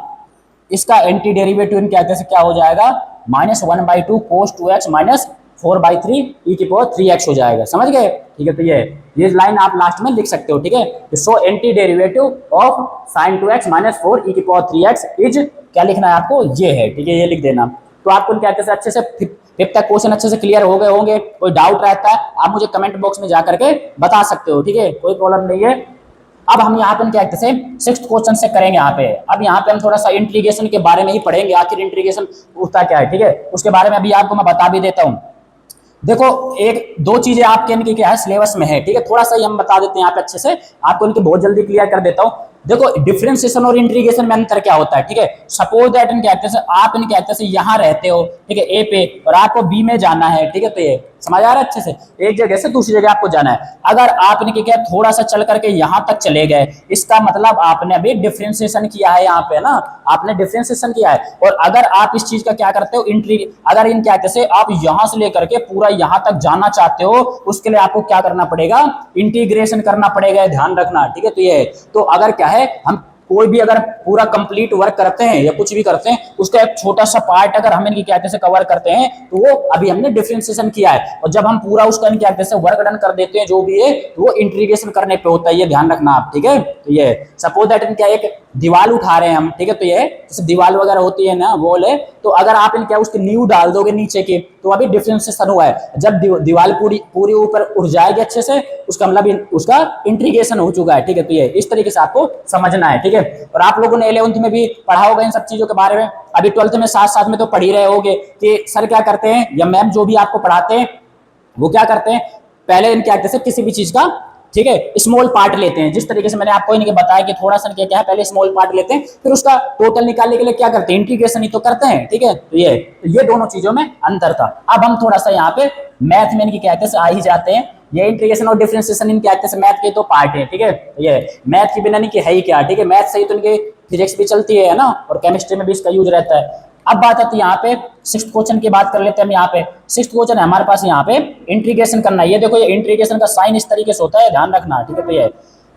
इसका एंटी डेरिवेटिव क्या कहते हैं क्या हो जाएगा -1/2 cos 2x माइनस 4/3 e⁴3x हो जाएगा, समझ गए, ठीक है। तो ये लाइन आप लास्ट में लिख सकते हो, ठीक है। So anti derivative of sin 2x minus 4 e⁴3x is क्या लिखना है आपको, ये है, ठीक है, ये लिख देना। तो आपको क्या कहते हैं अच्छे से 5th तक क्वेश्चन अच्छे से क्लियर हो गए होंगे, कोई डाउट रहता है आप मुझे कमेंट बॉक्स में जा करके बता सकते हो, ठीक है, कोई प्रॉब्लम नहीं है। अब हम यहाँ पे क्या कहते हैं 6th क्वेश्चन से करेंगे यहाँ पे। अब यहाँ पे हम थोड़ा सा इंटीग्रेशन के बारे में ही पढ़ेंगे, आखिर इंटीग्रेशन होता क्या है, ठीक है, उसके बारे में अभी आपको मैं बता भी देता हूँ। देखो एक दो चीजें आपके इनकी क्या है सिलेबस में है, ठीक है, थोड़ा सा ही हम बता देते हैं यहाँ पे अच्छे से, आपको इनके बहुत जल्दी क्लियर कर देता हूँ। देखो डिफरेंशिएशन और इंटीग्रेशन में अंतर क्या होता है, ठीक है। सपोज दैट इन कहते हैं आप इन कहते हैं यहाँ रहते हो, ठीक है, ए पे, और आपको बी में जाना है, ठीक है। तो ये समझ आ रहा है अच्छे से, एक जगह से दूसरी जगह आपको जाना है। अगर आपने क्या थोड़ा सा चल करके यहां तक चले गए, इसका मतलब आपने अभी डिफरेंशिएशन किया है यहाँ पे ना, आपने डिफरेंशिएशन किया है। और अगर आप इस चीज का क्या करते हो, अगर इन क्या कहते हैं आप यहां से लेकर के पूरा यहां तक जाना चाहते हो, उसके लिए आपको क्या करना पड़ेगा, इंटीग्रेशन करना पड़ेगा, ध्यान रखना, ठीक है। तो ये तो अगर क्या है, हम कोई भी अगर पूरा कंप्लीट वर्क करते हैं या कुछ भी करते हैं, उसका एक छोटा सा पार्ट अगर हम इनकी क्या कहते हैं कवर करते हैं, तो वो अभी हमने डिफरेंशिएशन किया है। और जब हम पूरा उसका क्या कहते हैं वर्क डन कर देते हैं जो भी है, तो वो इंटीग्रेशन करने पे होता है, ये ध्यान रखना आप, ठीक है। तो ये सपोज दैट क्या एक दीवार उठा रहे हैं हम, ठीक है। तो ये जैसे दीवार वगैरह होती है ना, वॉल है, तो अगर आप इन क्या उसकी नींव डाल दोगे नीचे की, तो अभी डिफरेंशिएशन हुआ है। जब दीवार पूरी ऊपर उठ जाएगी अच्छे से, उसका मतलब उसका इंटीग्रेशन हो चुका है, ठीक है। तो ये इस तरीके से आपको समझना है, ठीक है। और आप लोगों ने 11th में भी पढ़ा होगा इन सब चीजों के बारे में, अभी 12th में साथ साथ में तो पढ़ ही रहे होगे कि सर क्या करते हैं या मैम जो भी आपको पढ़ाते हैं वो क्या करते हैं, पहले इन क्या कहते हैं किसी भी चीज का, ठीक है, स्मॉल पार्ट लेते हैं। जिस तरीके से मैंने आपको इनके बताया कि थोड़ा सा क्या है, पहले स्मॉल पार्ट लेते हैं, फिर उसका टोटल निकालने के लिए क्या करते हैं, इंटीग्रेशन ही तो करते हैं, ठीक है। तो ये दोनों चीजों में अंतर था। अब हम थोड़ा सा यहाँ पे मैथ में इनकी क्या कहते हैं आ ही जाते हैं। ये इंटीग्रेशन और डिफरेंशिएशन इन क्या कहते हैं मैथ के तो पार्ट है, ठीक है। ये मैथ के बिना नहीं कि है ही क्या, ठीक है। मैथ से ही तो इनके फिजिक्स भी चलती है ना, और केमिस्ट्री में भी इसका यूज रहता है। अब बात आती है यहाँ पे सिक्स्थ क्वेश्चन की बात कर लेते हैं हम। यहाँ पे सिक्स्थ क्वेश्चन है हमारे पास, यहाँ पे इंटीग्रेशन करना है। ये देखो ये इंटीग्रेशन का साइन इस तरीके से होता है, ध्यान रखना, ठीक है। तो ये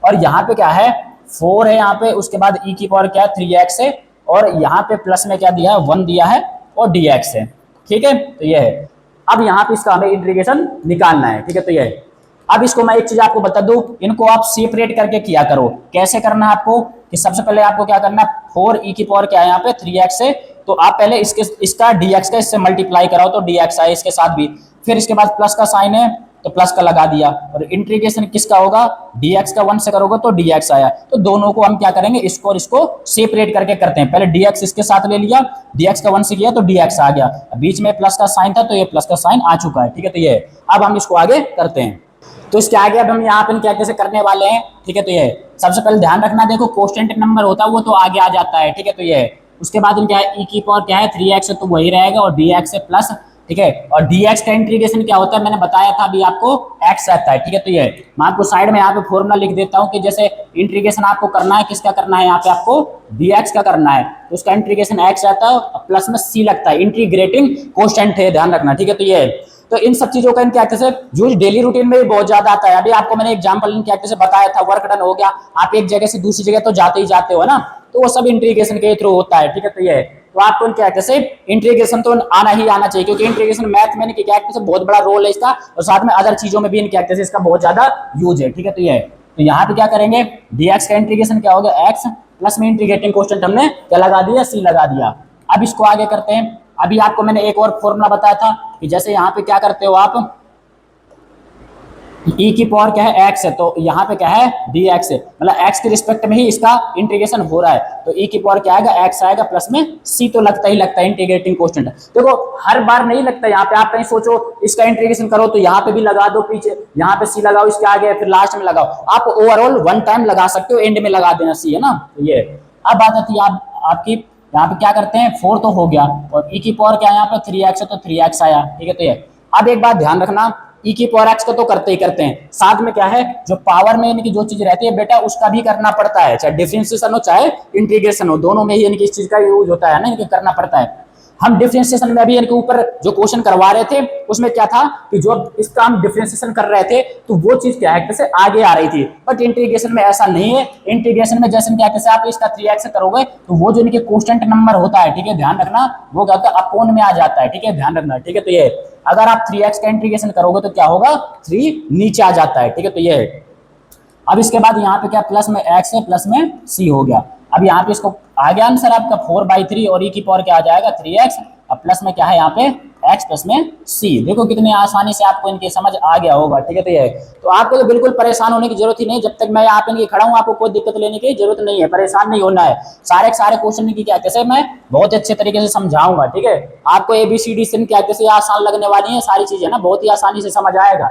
और यहाँ पे क्या है 4 है यहाँ पे, उसके बाद e की पावर क्या है 3x है, और यहाँ पे प्लस में क्या दिया है 1 दिया है और dx है, ठीक है। तो ये है। अब यहाँ पे इसका हमें इंटीग्रेशन निकालना है, ठीक है। तो ये है। अब इसको मैं एक चीज आपको बता दूं, इनको आप सेपरेट करके किया करो। कैसे करना है आपको, कि सबसे पहले आपको क्या करना है, 4 e की पावर क्या है यहाँ पे 3x है, तो आप पहले इसका dx का इससे मल्टीप्लाई कराओ तो dx आए इसके साथ भी, फिर इसके बाद प्लस का साइन है तो प्लस का लगा दिया, और इंटीग्रेशन किसका होगा, dx का 1 से करोगे तो dx आया। तो दोनों को हम क्या करेंगे, इसको और इसको सेपरेट करके करते हैं। पहले dx इसके साथ ले लिया, dx का 1 से किया तो dx आ गया, बीच में प्लस का साइन था तो ये प्लस का साइन आ चुका है, ठीक है। तो ये अब हम इसको आगे करते हैं। तो इसके आगे अब हम यहाँ पे क्या कैसे करने वाले हैं, ठीक है। तो ये सबसे पहले ध्यान रखना, देखो कोष्टेंट नंबर होता है वो तो आगे आ जाता है, ठीक है। तो ये उसके बाद क्या है e की पावर क्या है 3x है तो वही रहेगा, और dx है प्लस, ठीक है। और dx का इंटीग्रेशन क्या होता है मैंने बताया था अभी आपको, x रहता है, ठीक है। तो ये मैं आपको साइड में यहाँ पे फॉर्मूला लिख देता हूँ कि जैसे इंटीग्रेशन आपको करना है, किसका करना है यहाँ पे आपको dx का करना है, तो उसका इंटीग्रेशन x रहता है और प्लस में c लगता है, इंटीग्रेटिंग कोष्टेंट है, ध्यान रखना, ठीक है। तो ये तो इन सब चीजों का क्या कहते हैं यूज डेली रूटीन में भी बहुत ज्यादा आता है। अभी आपको मैंने एग्जांपल क्या कहते हैं बताया था, वर्क डन हो गया, आप एक जगह से दूसरी जगह तो जाते ही जाते हो ना, तो वो सब इंटीग्रेशन के थ्रू होता है, ठीक है। तो ये तो आपको क्या कहते हैं इंटीग्रेशन तो आना ही आना चाहिए, क्योंकि इंटीग्रेशन मैथ में क्या कहते हैं बहुत बड़ा रोल है इसका, और साथ में अदर चीजों में भी क्या कहते हैं इसका बहुत ज्यादा यूज है, ठीक है। तो ये तो यहाँ पे क्या करेंगे, dx का इंटीग्रेशन क्या हो गया x प्लस में इंटीग्रेटिंग कोष्टेंट हमने क्या लगा दिया, c लगा दिया। अब इसको आगे करते हैं। अभी आपको मैंने एक और फॉर्मूला बताया था कि जैसे यहाँ पे क्या करते हो आप, e की पावर क्या है x है तो यहाँ पे क्या है dx है, मतलब x के रिस्पेक्ट में ही इसका इंटीग्रेशन हो रहा है, तो e की पावर क्या आएगा x आएगा प्लस में c तो लगता ही लगता है इंटीग्रेटिंग कोष्टेंट। देखो हर बार नहीं लगता, यहाँ पे आप कहीं सोचो इसका इंटीग्रेशन करो तो यहाँ पे भी लगा दो, पीछे यहाँ पे c लगाओ, इसके आगे फिर लास्ट में लगाओ, आप ओवरऑल 1 टाइम लगा सकते हो, एंड में लगा देना c, है ना। तो ये अब बात आती है आपकी यहाँ पे क्या करते हैं 4 तो हो गया, और e की पावर क्या है यहाँ पे 3x है तो 3x आया, ठीक है। तो ये अब एक बात ध्यान रखना, e की पावर x का तो करते ही करते हैं, साथ में क्या है जो पावर में इनकी जो चीज रहती है बेटा उसका भी करना पड़ता है, चाहे डिफरेंशिएशन हो चाहे इंटीग्रेशन हो, दोनों में ही इनकी इस चीज का यूज होता है ना, इनके करना पड़ता है। हम डिफरेंशिएशन में अभी इनके ऊपर जो क्वेश्चन करवा रहे थे उसमें क्या था कि जो इसका हम डिफरेंशिएशन कर रहे थे तो वो चीज क्या है कैसे आगे आ रही थी, बट इंटीग्रेशन में ऐसा नहीं है। इंटीग्रेशन में जैसे क्या कैसे आप इसका 3x करोगे तो वो जो इनके कांस्टेंट नंबर होता है, ठीक है, ध्यान रखना, वो क्या होता है अपोन में आ जाता है, ठीक है, ध्यान रखना, ठीक है। तो ये अगर आप 3x का इंटीग्रेशन करोगे तो क्या होगा 3 नीचे आ जाता है, ठीक है। तो ये अब इसके बाद यहाँ पे क्या प्लस में x है प्लस में c हो गया। अब यहाँ पे इसको आ गया आंसर आपका 4/3 और e की पावर क्या आ जाएगा 3x, अब प्लस में क्या है यहाँ पे x प्लस में c। देखो कितनी आसानी से आपको इनकी समझ आ गया होगा, ठीक है। तो ये तो आपको तो बिल्कुल परेशान होने की जरूरत ही नहीं, जब तक मैं यहाँ पे इनकी खड़ा हूँ आपको कोई दिक्कत लेने की जरूरत नहीं है, परेशान नहीं होना है। सारे क्वेश्चन की क्या कैसे मैं बहुत अच्छे तरीके से समझाऊंगा, ठीक है। आपको ABCD से क्या कैसे आसान लगने वाली है सारी चीजें ना, बहुत ही आसानी से समझ आएगा,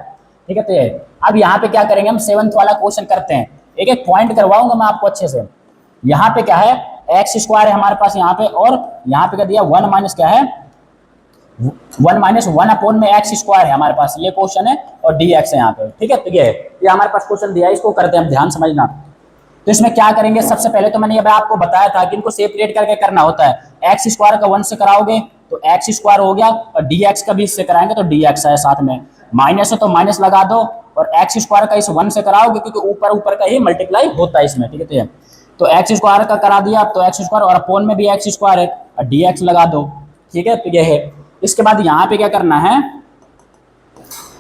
ठीक है। तो ये अब यहाँ पे क्या करेंगे हम 7th वाला क्वेश्चन करते हैं, एक एक पॉइंट करवाऊंगा मैं आपको अच्छे से। यहाँ पे क्या है, एक्स स्क्वायर है हमारे पास यहाँ पे, और यहाँ पे क्या दिया, वन माइनस क्या है, वन माइनस वन अपॉन में एक्स स्क्वायर है हमारे पास, ये क्वेश्चन है, और डी एक्स है यहाँ पे, ठीक है। तो ये हमारे पास क्वेश्चन दिया है, इसको करते हैं, ध्यान समझना। तो इसमें क्या करेंगे, सबसे पहले तो मैंने ये आपको बताया था कि इनको सेपरेट करके करना होता है। एक्स स्क्वायर का वन से कराओगे तो एक्स स्क्वायर हो गया, और डी एक्स का भी इससे कराएंगे तो डी एक्स है साथ में, माइनस है तो माइनस लगा दो, और एक्स स्क्वायर का इस वन से कराओगे क्योंकि ऊपर ऊपर का ही मल्टीप्लाई होता है इसमें, ठीक है। तो एक्स स्क्वायर का करा दिया, तो एक्स स्क्वायर और अपोन में भी एक्स स्क्वायर है, और डी एक्स लगा दो, ठीक है। तो ये है। इसके बाद यहाँ पे क्या करना है,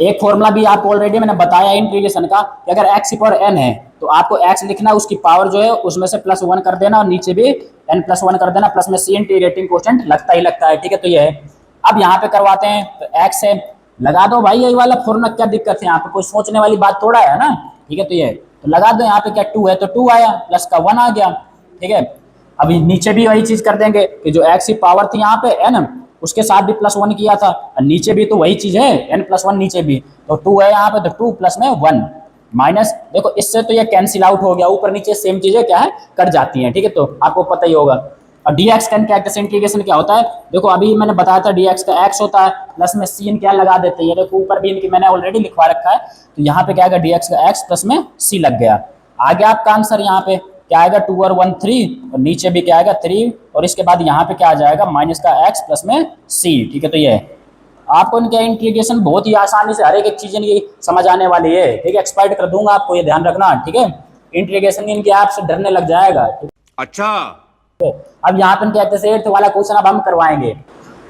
एक फॉर्मूला भी आपको ऑलरेडी मैंने बताया इंटीग्रेशन का, कि अगर x पर n है तो आपको x लिखना, उसकी पावर जो है उसमें से +1 कर देना, और नीचे भी n+1 कर देना, प्लस में c इंटीग्रेटिंग कोएफिशिएंट लगता ही लगता है, ठीक है। तो ये है। अब यहाँ पे करवाते हैं, तो x है, लगा दो भाई यही वाला फॉर्मूला, क्या दिक्कत है यहाँ पे, कोई सोचने वाली बात थोड़ा है ना, ठीक है। तो ये तो लगा दो, यहाँ पे क्या 2 है तो 2 आया, प्लस का 1 आ गया, ठीक है। अभी नीचे भी वही चीज कर देंगे कि जो x की पावर थी यहाँ पे n, उसके साथ भी +1 किया था, और नीचे भी तो वही चीज है, n+1 नीचे भी, तो 2 है यहाँ पे, तो 2 प्लस में 1 माइनस, देखो इससे तो ये कैंसिल आउट हो गया, ऊपर नीचे सेम चीजें क्या है कट जाती हैं, ठीक है। तो आपको पता ही होगा। और dx का क्या इंटीग्रेशन क्या होता है, देखो अभी मैंने बताया था dx का x होता है, प्लस में c क्या लगा देते हैं, देखो ऊपर भी इनकी मैंने ऑलरेडी लिखवा रखा है, तो यहाँ पे क्या आएगा, dx का x प्लस में c लग गया। आ गया आपका आंसर, यहाँ पे क्या आएगा, 2 और 1 3, और नीचे भी क्या आएगा 3, और इसके बाद यहाँ पे क्या आ जाएगा, माइनस का x प्लस में c, ठीक है। तो ये आपको इनका इंटीग्रेशन बहुत ही आसानी से हर एक चीज इनकी समझ आने वाली है, ठीक है। एक्सप्लेन कर दूंगा आपको, ये ध्यान रखना, ठीक है। इंटीग्रेशन इनके आपसे डरने लग जाएगा, अच्छा। अब यहाँ पे क्या कहते हैं, 8th वाला क्वेश्चन अब हम करवाएंगे।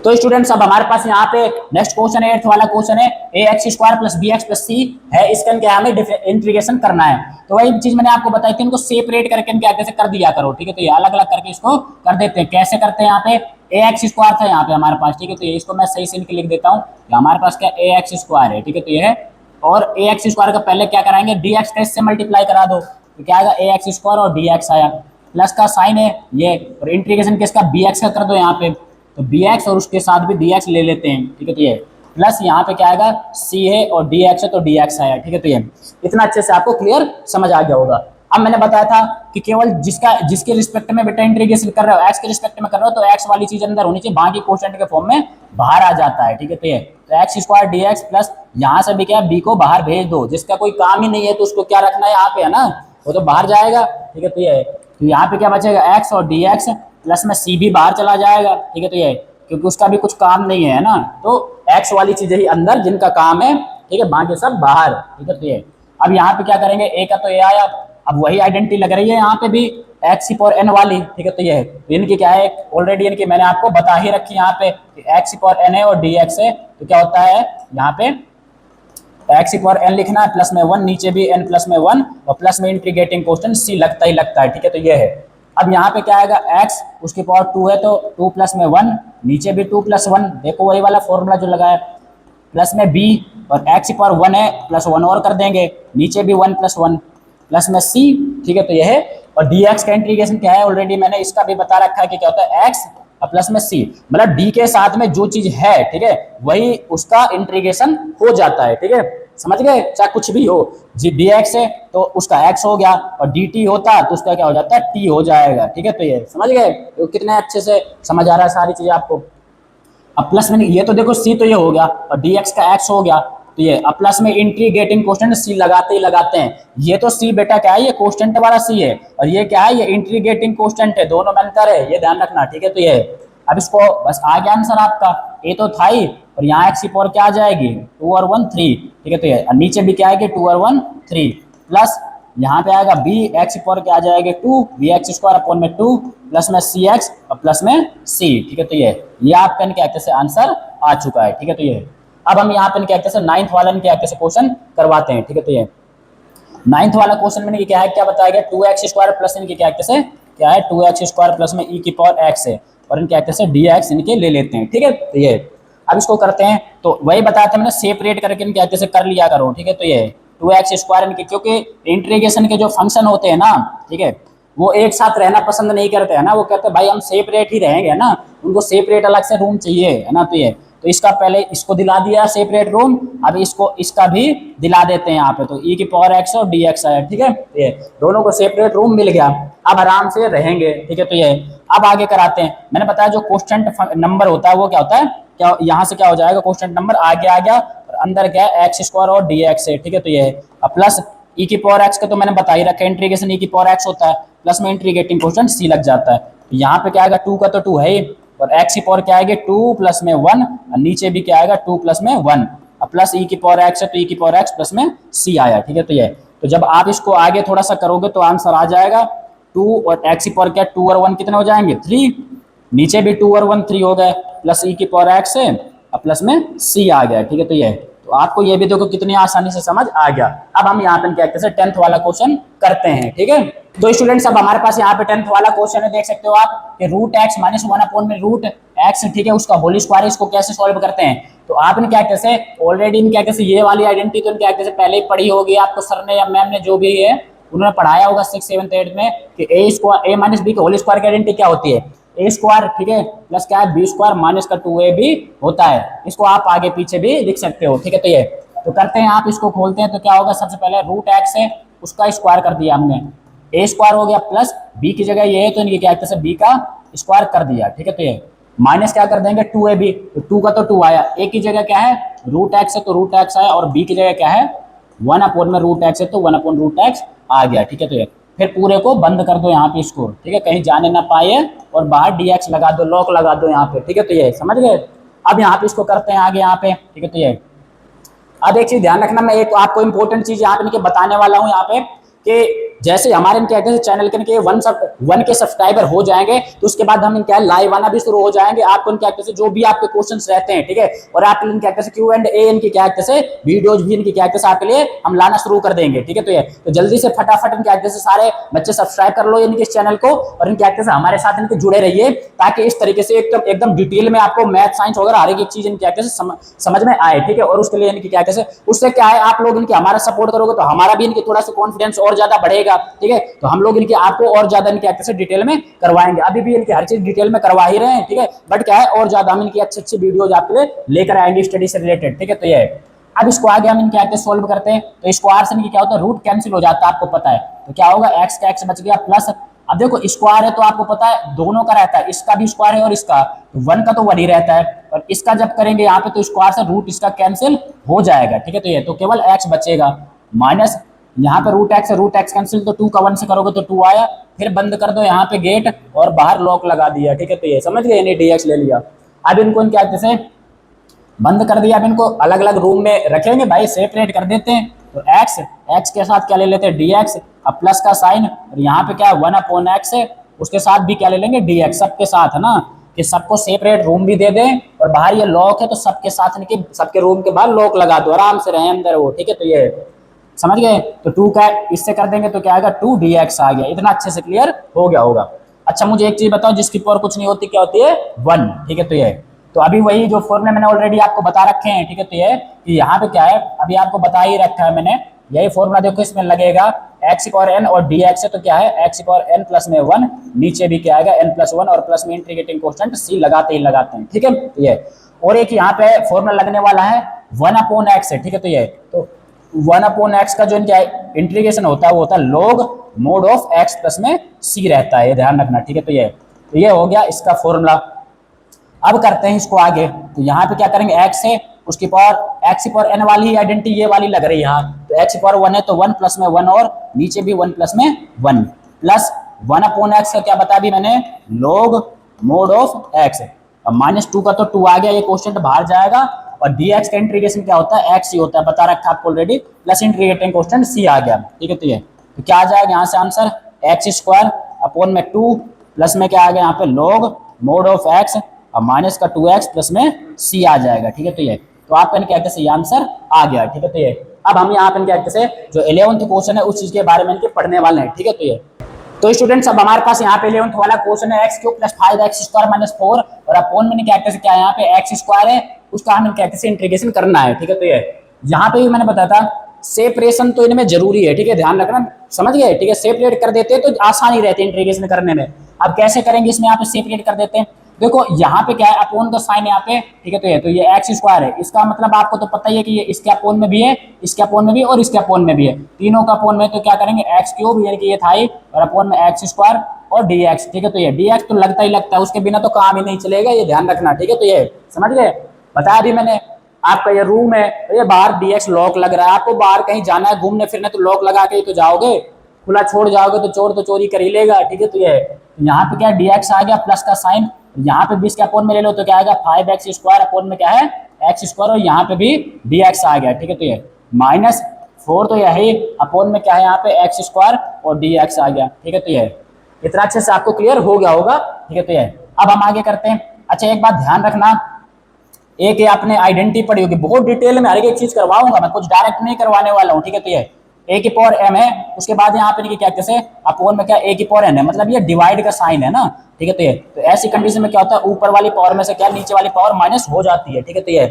तो स्टूडेंट्स अब हमारे पास यहाँ पे नेक्स्ट क्वेश्चन है, 8th वाला क्वेश्चन है, ax² + bx + c है, इसका क्या हमें इंटीग्रेशन करना है। तो वही चीज मैंने आपको बताई थी, इनको सेपरेट करके क्या कैसे कर दिया करो, ठीक है। तो ये अलग अलग करके इसको कर देते हैं, कैसे करते हैं, यहाँ पे ax² था यहाँ पे हमारे पास, ठीक है। तो ये इसको मैं सही से इनके लिख देता हूँ, हमारे पास क्या ax² है, ठीक है। तो ये है, और ax² का पहले क्या कराएंगे, dx का इससे मल्टीप्लाई करा दो, तो क्या आएगा, ax² और dx आया, प्लस का साइन है ये, और इंटीग्रेशन किसका, bx का कर दो यहाँ पे, तो bx और उसके साथ भी dx ले लेते हैं, ठीक है। तो ये प्लस यहाँ पे क्या आएगा, c है और dx है तो dx आया, ठीक है। तो ये इतना अच्छे से आपको क्लियर समझ आ गया होगा। अब मैंने बताया था कि केवल जिसके रिस्पेक्ट में बेटा इंटीग्रेशन कर रहे हो, x के रिस्पेक्ट में कर रहे हो, तो x वाली चीज अंदर होनी चाहिए, बाकी कोएफिशिएंट के फॉर्म में बाहर आ जाता है, ठीक है। तो ये तो x² dx प्लस यहाँ से भी क्या b को बाहर भेज दो, जिसका कोई काम ही नहीं है तो उसको क्या रखना है यहाँ पे, है ना, वो तो बाहर जाएगा, ठीक है। तो ये तो यहाँ पे क्या बचेगा, x और dx प्लस में c भी बाहर चला जाएगा, ठीक है। तो ये क्योंकि उसका भी कुछ काम नहीं है ना, तो x वाली चीजें ही अंदर जिनका काम है, ठीक है, बाकी सब बाहर, ठीक है। तो ये अब यहाँ पे क्या करेंगे, a का तो ये आया, अब वही आइडेंटिटी लग रही है यहाँ पे भी x⁴n वाली, ठीक है। तो ये तो इनकी क्या है, ऑलरेडी इनकी मैंने आपको बता ही रखी यहाँ पे, x⁴n है और dx है, तो क्या होता है यहाँ पे x⁴n लिखना है, प्लस में 1, नीचे भी n प्लस में 1, और प्लस में इंटीग्रेटिंग कोएफिशिएंट c लगता ही लगता है, ठीक है। तो ये है। अब यहाँ पे क्या आएगा, x उसकी पावर 2 है तो 2 प्लस में 1, नीचे भी 2 प्लस 1, देखो वही वाला फॉर्मूला जो लगाया, प्लस में b, और x⁴1 है, प्लस 1 और कर देंगे, नीचे भी 1 प्लस 1, प्लस में c, ठीक है। तो ये है। और dx का इंटीग्रेशन क्या है, ऑलरेडी मैंने इसका भी बता रखा है कि क्या होता है, x और प्लस में c, मतलब d के साथ में जो चीज है, ठीक है, वही उसका इंटीग्रेशन हो जाता है, ठीक है, समझ गए। चाहे कुछ भी हो, जी dx है तो उसका x हो गया, और dt होता तो उसका क्या हो जाता है, t हो जाएगा, ठीक है। तो ये समझ गए, तो कितने अच्छे से समझ आ रहा है सारी चीजें आपको। अब प्लस में ये तो देखो c तो ये हो गया, और dx का x हो गया, तो ये अब प्लस में इंटीग्रेटिंग कोएफिशिएंट c लगाते ही लगाते हैं, ये तो c बेटा क्या है, ये कोएफिशिएंट वाला c है, और ये क्या है, ये इंटीग्रेटिंग कोएफिशिएंट है, दोनों में अंतर है, ये ध्यान रखना, ठीक है। तो ये अब इसको बस आ गया आंसर आपका, a तो था ही, और यहाँ x की पावर क्या आ जाएगी, 2 और 1 3, ठीक है। तो ये नीचे भी क्या आएगी, 2 और 1 3, प्लस यहाँ पे आएगा b, x की पावर क्या आ जाएगी 2, bx² अपॉन में 2, प्लस में cx और प्लस में c, ठीक है। तो ये आपका क्या कहते हैं आंसर आ चुका है, ठीक है। तो ये अब हम यहाँ पे क्या कहते हैं 9th वाला क्या कहते हैं क्वेश्चन करवाते हैं, ठीक है। तो ये 9th वाला क्वेश्चन में क्या है, क्या बताया गया, 2x² प्लस इनके क्या कहते हैं, क्या है 2x² प्लस में e की पावर x है, और इनके कहते हैं dx इनके ले लेते हैं, ठीक है। तो ये अब इसको करते हैं, तो वही बताया था मैंने, सेपरेट करके इनके कहते हैं कर लिया करो, ठीक है। तो ये 2x² इनके, क्योंकि इंटीग्रेशन के जो फंक्शन होते हैं ना, ठीक है, वो एक साथ रहना पसंद नहीं करते हैं ना, वो कहते हैं भाई हम सेपरेट ही रहेंगे ना, उनको सेपरेट अलग से रूम चाहिए, है ना। तो ये तो इसका पहले इसको दिला दिया सेपरेट रूम, अब इसको इसका भी दिला देते हैं यहाँ पे। तो e की पावर x और dx आया, ठीक है। ये दोनों को सेपरेट रूम मिल गया, अब आराम से रहेंगे, ठीक है। तो ये अब आगे कराते हैं। मैंने बताया जो क्वोशिएंट नंबर होता है वो क्या होता है, क्या यहाँ से क्या हो जाएगा, क्वोशिएंट नंबर आगे आ गया और अंदर क्या है एक्स स्क्वायर और dx है, ठीक है। तो ये अब प्लस e की पावर x का तो मैंने बता ही रखा है, इंटीग्रेशन e की पावर x होता है, प्लस में इंटीग्रेटिंग क्वोशिएंट c लग जाता है। तो यहाँ पे क्या आएगा, 2 का तो 2 है ही, और x की पावर क्या आएगी 2 प्लस में 1, और नीचे भी क्या आएगा 2 प्लस में 1, अब प्लस e की पावर x है तो e की पावर x प्लस में c आया, ठीक है। तो ये तो जब आप इसको आगे थोड़ा सा करोगे तो आंसर आ जाएगा 2 और x की पावर क्या 2 और 1 कितने हो जाएंगे 3, नीचे भी 2 और 1 3 हो गए, प्लस e की पावर x है और प्लस में c आ गया, ठीक है। तो ये तो आपको ये भी देखो कितनी आसानी से समझ आ गया। अब हम यहाँ पे क्या कहते हैं 10th वाला क्वेश्चन करते हैं, ठीक है। तो स्टूडेंट्स अब हमारे पास यहाँ पे 10th वाला क्वेश्चन है, देख सकते हो आप कि रूट एक्स माइनस 1 अपॉन में रूट एक्स, ठीक है, उसका होल स्क्वायर, इसको कैसे सॉल्व करते हैं। तो आपने क्या कहते हैं ऑलरेडी इन क्या कहते हैं ये वाली आइडेंटिटी तो क्या कहते हैं पहले ही पढ़ी होगी, आपको सर ने या मैम ने जो भी है उन्होंने पढ़ाया होगा 6th 7th 8th में कि ए स्क्वायर ए माइनस बी के होल स्क्वायर की आइडेंटिटी क्या होती है, ए स्क्वायर, ठीक है, प्लस क्या है बी स्क्वायर माइनस का 2a भी होता है। इसको आप आगे पीछे भी लिख सकते हो, ठीक है। तो ये तो करते हैं, आप इसको खोलते हैं तो क्या होगा, सबसे पहले रूट एक्स है उसका स्क्वायर कर दिया हमने, ए स्क्वायर हो गया, प्लस बी की जगह ये है तो इनके क्या कहते हैं बी का स्क्वायर कर दिया, ठीक है। तो ये माइनस क्या कर देंगे 2ab, तो 2 का तो 2 आया, ए की जगह क्या है रूट एक्स है तो रूट एक्स आया, और बी की जगह क्या है 1 अपॉन में रूट एक्स है तो 1 अपॉन रूट एक्स आ गया, ठीक है। तो ये फिर पूरे को बंद कर दो यहाँ पे इसको, ठीक है, कहीं जाने ना पाए, और बाहर dx लगा दो, लॉक लगा दो यहाँ पे, ठीक है। तो ये समझ गए। अब यहाँ पे इसको करते हैं आगे यहाँ पे, ठीक है। तो ये अब एक चीज ध्यान रखना, मैं एक आपको इंपॉर्टेंट चीज यहाँ पे बताने वाला हूँ यहाँ पे कि जैसे हमारे इनके कहते हैं चैनल के 1 के सब्सक्राइबर हो जाएंगे तो उसके बाद हम इनके लाइव आना भी शुरू हो जाएंगे, आपको इनके कहते हैं जो भी आपके क्वेश्चंस रहते हैं, ठीक है, और आपके इनके कहते हैं Q&A इनके क्या कहते हैं वीडियोज भी इनके क्या कहते हैं आपके लिए हम लाना शुरू कर देंगे, ठीक है। तो ये तो जल्दी से फटाफट इनके कहते हैं सारे बच्चे सब्सक्राइब कर लो इनके इस चैनल को, और इनके कहते हैं हमारे साथ इनके जुड़े रहिए, ताकि इस तरीके से एकदम डिटेल में आपको मैथ साइंस वगैरह हर एक चीज इनके कहते हैं समझ में आए, ठीक है। और उसके लिए इनके क्या कहते हैं उससे क्या है आप लोग इनके हमारा सपोर्ट करोगे तो हमारा भी इनके थोड़ा सा कॉन्फिडेंस और ज्यादा बढ़ेगा, ठीक है। तो हम लोग इनकी आपको और ज्यादा इनके एक्सेस डिटेल में करवाएंगे, अभी भी इनकी हर चीज डिटेल में करवा ही रहे हैं, ठीक है, बट क्या है और ज्यादा हम इनकी अच्छी अच्छी वीडियोज आपके लिए लेकर आएंगे स्टडी से रिलेटेड, ठीक है। तो ये है अब इसको आगे हम इनके आगे सोल्व करते हैं, तो स्क्वायर से इनकी क्या होता है रूट कैंसिल हो जाता है, आपको पता है, तो क्या होगा एक्स का एक्स बच गया, प्लस अब देखो स्क्वायर है तो आपको पता है दोनों का रहता है, इसका भी स्क्वायर है और इसका 1 का तो 1 ही रहता है, और इसका जब करेंगे यहाँ पे तो स्क्वायर से रूट इसका कैंसिल हो जाएगा, ठीक है। तो ये तो केवल एक्स बचेगा, माइनस यहाँ पे रूट एक्स कैंसिल, तो 2 का 1 से करोगे तो 2 आया, फिर बंद कर दो यहाँ पे गेट और बाहर लॉक लगा दिया, ठीक है। तो ये समझ गए नहीं dx ले लिया। अब इनको क्या कहते हैं बंद कर दिया, अब इनको अलग अलग रूम में रखेंगे भाई, सेपरेट कर देते हैं, तो x के साथ क्या ले लेते हैं dx, अब प्लस का साइन, और यहाँ पे क्या 1 अपॉन x है उसके साथ भी क्या ले लेंगे dx, सबके साथ है ना, कि सबको सेपरेट रूम भी दे दें, और बाहर ये लॉक है तो सबके साथ इनके सबके रूम के बाहर लॉक लगा दो, आराम से रहे अंदर वो, ठीक है। तो ये समझ गए, तो 2 का इससे कर देंगे तो क्या आएगा 2 dx आ गया, इतना अच्छे से क्लियर हो गया होगा। अच्छा मुझे एक चीज बताओ, जिसकी पावर कुछ नहीं होती क्या होती है 1, ठीक है। तो ये तो अभी वही जो फॉर्मूला मैंने ऑलरेडी आपको बता रखे हैं, ठीक है। तो ये कि यहाँ पे क्या है अभी आपको बता ही रखा है मैंने, यही फॉर्मूला देखो इसमें लगेगा x पावर n और dx है तो क्या है x पावर n प्लस में 1, नीचे भी क्या आएगा n प्लस 1, और प्लस में इंटीग्रेटिंग कांस्टेंट c लगाते ही लगाते हैं, ठीक है। तो ये और एक यहाँ पे फॉर्मूला लगने वाला है 1 अपॉन x है, ठीक है। तो ये तो 1 अपॉन x का जो इनका इंटीग्रेशन होता है वो होता है log mode of x plus में c रहता है, ये ध्यान रखना, ठीक है। तो ये हो गया इसका फॉर्मूला। अब करते हैं इसको आगे, तो यहाँ पे क्या करेंगे x है उसकी पावर x पावर n वाली ही आइडेंटिटी ये वाली लग रही है यहाँ, तो x पावर 1 है तो 1 प्लस में 1, और नीचे भी 1 प्लस में 1, प्लस 1 अपॉन x का क्या बता दी मैंने log मोड ऑफ x, अब माइनस 2 का तो 2 आ गया, ये क्वेश्चन बाहर जाएगा, और dx का इंटीग्रेशन क्या होता है x ही होता है, बता रखा आपको already, plus integrating constant c आ गया, ठीक है। तो ये तो क्या आ जाएगा यहाँ से आंसर एक्स स्क्वायर अपॉन में 2, प्लस में क्या आ गया यहाँ पे log मोड ऑफ x, और माइनस का 2x प्लस में c आ जाएगा, ठीक है। तो ये तो आपका क्या कहते हैं ये आंसर आ गया, ठीक है। तो ये अब हम यहाँ पे क्या कहते हैं जो 11th क्वेश्चन है उस चीज के बारे में इनके पढ़ने वाले हैं, ठीक है। तो ये तो स्टूडेंट्स अब हमारे पास यहाँ पे 11th वाला क्वेश्चन है x cube plus 5x square minus 4, और अपॉन में क्या कहते हैं क्या यहाँ पे x स्क्वायर है उसका हम क्या कहते हैं इंटीग्रेशन करना है, ठीक है। तो ये यहाँ पे भी मैंने बताया था सेपरेशन तो इनमें जरूरी है, ठीक है, ध्यान रखना, समझ गए, ठीक है। सेपरेट कर देते हैं तो आसानी रहती है इंटीग्रेशन करने में। अब कैसे करेंगे इसमें यहाँ पे सेपरेट कर देते हैं, देखो यहाँ पे क्या है, अपोन का साइन यहाँ पे, ठीक है। तो ये एक्स स्क्वायर है, इसका मतलब आपको तो पता ही है कि ये इसके अपोन में भी है, इसके अपोन में भी और इसके अपोन में भी है, तीनों का अपोन में। तो क्या करेंगे, एक्स क्यूब यानी कि ये था ही, और अपोन में एक्स स्क्वायर और डी एक्स, ठीक है। तो ये डी एक्स तो लगता ही लगता है, उसके बिना तो काम ही नहीं चलेगा, ये ध्यान रखना, ठीक है। तो ये समझ गए, बताया अभी मैंने। आपका ये रूम है, ये बाहर डी एक्स लॉक लग रहा है, आपको बाहर कहीं जाना है घूमने फिरने तो लॉक लगा के ही तो जाओगे, खुला छोड़ जाओगे तो चोरी कर ही लेगा, ठीक है। तो ये यहाँ पे क्या डी एक्स आ गया प्लस का साइन, यहाँ पे 20 के अपोन में ले लो तो क्या आएगा 5x स्क्वायर, अपोन में क्या है एक्स स्क्वायर, और यहाँ पे भी dx आ गया, ठीक है। तो ये -4 तो यही, अपोन में क्या है यहाँ पे एक्स स्क्वायर और dx आ गया, ठीक है। तो ये इतना अच्छे से आपको क्लियर हो गया होगा, ठीक है। तो ये अब हम आगे करते हैं। अच्छा एक बात ध्यान रखना, एक ये आपने आइडेंटिटी पढ़ी होगी, बहुत डिटेल में हर एक चीज करवाऊंगा मैं, कुछ डायरेक्ट नहीं करवाने वाला हूँ, ठीक है। तो ये ए की पावर m है, उसके बाद यहाँ पे क्या कहते हैं अपोन में क्या ए की पावर n है, मतलब ये डिवाइड का साइन है ना, ठीक है। तो ऐसी कंडीशन में क्या होता है, ऊपर वाली पावर में से क्या नीचे वाली पावर माइनस हो जाती है, ठीक है। तो ये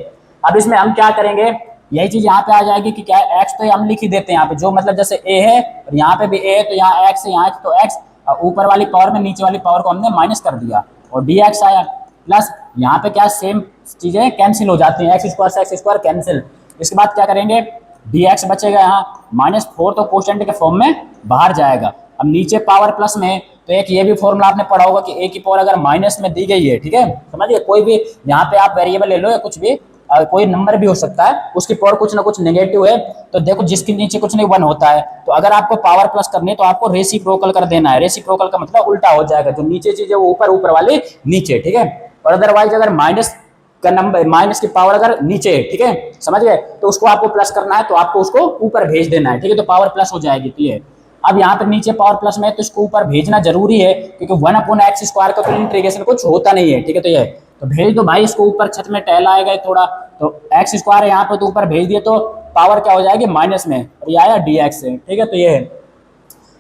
अब इसमें हम क्या करेंगे, यही चीज यहाँ पे आ जाएगी कि क्या है एक्स, तो हम लिख ही देते हैं यहाँ पे, जो मतलब जैसे ए है और यहाँ पे भी ए है, तो यहाँ एक्स है, यहाँ तो एक्स, ऊपर वाली पावर में नीचे वाली पावर को हमने माइनस कर दिया और डी एक्स आया, प्लस यहाँ पे क्या सेम चीजें कैंसिल हो जाती हैं, एक्स स्क्वायर से एक्स स्क्वायर कैंसिल। इसके बाद क्या करेंगे, डी एक्स बचेगा यहाँ, -4 तो कोशेंट के फॉर्म में बाहर जाएगा। अब नीचे पावर प्लस में, तो एक ये भी फॉर्मूला आपने पढ़ा होगा कि ए की पावर अगर माइनस में दी गई है, ठीक है, समझिए, कोई भी यहाँ पे आप वेरिएबल ले लो या कुछ भी, कोई नंबर भी हो सकता है, उसकी पावर कुछ ना कुछ नेगेटिव है, तो देखो जिसके नीचे कुछ नहीं 1 होता है, तो अगर आपको पावर प्लस करनी है तो आपको रेसिप्रोकल कर देना है, रेसिप्रोकल का मतलब उल्टा हो जाएगा, जो नीचे चीज है वो ऊपर, ऊपर वाले नीचे, ठीक है। और अदरवाइज अगर माइनस का नंबर, माइनस की पावर अगर नीचे है, ठीक है, समझ गए, तो उसको आपको प्लस करना है, तो आपको उसको ऊपर भेज देना है, ठीक है। तो पावर प्लस हो जाएगी, तो ये अब यहाँ पर नीचे पावर प्लस में है, तो इसको ऊपर भेजना जरूरी है, क्योंकि 1/x स्क्वायर का तो इंटीग्रेशन कुछ होता नहीं है, ठीक है। तो ये तो भेज दो भाई, इसको ऊपर छत में टहलाएगा थोड़ा, तो एक्स स्क्वायर है यहाँ पे, तो ऊपर भेज दिए तो पावर क्या हो जाएगी माइनस में, और ये आया डी एक्स है, ठीक है। तो ये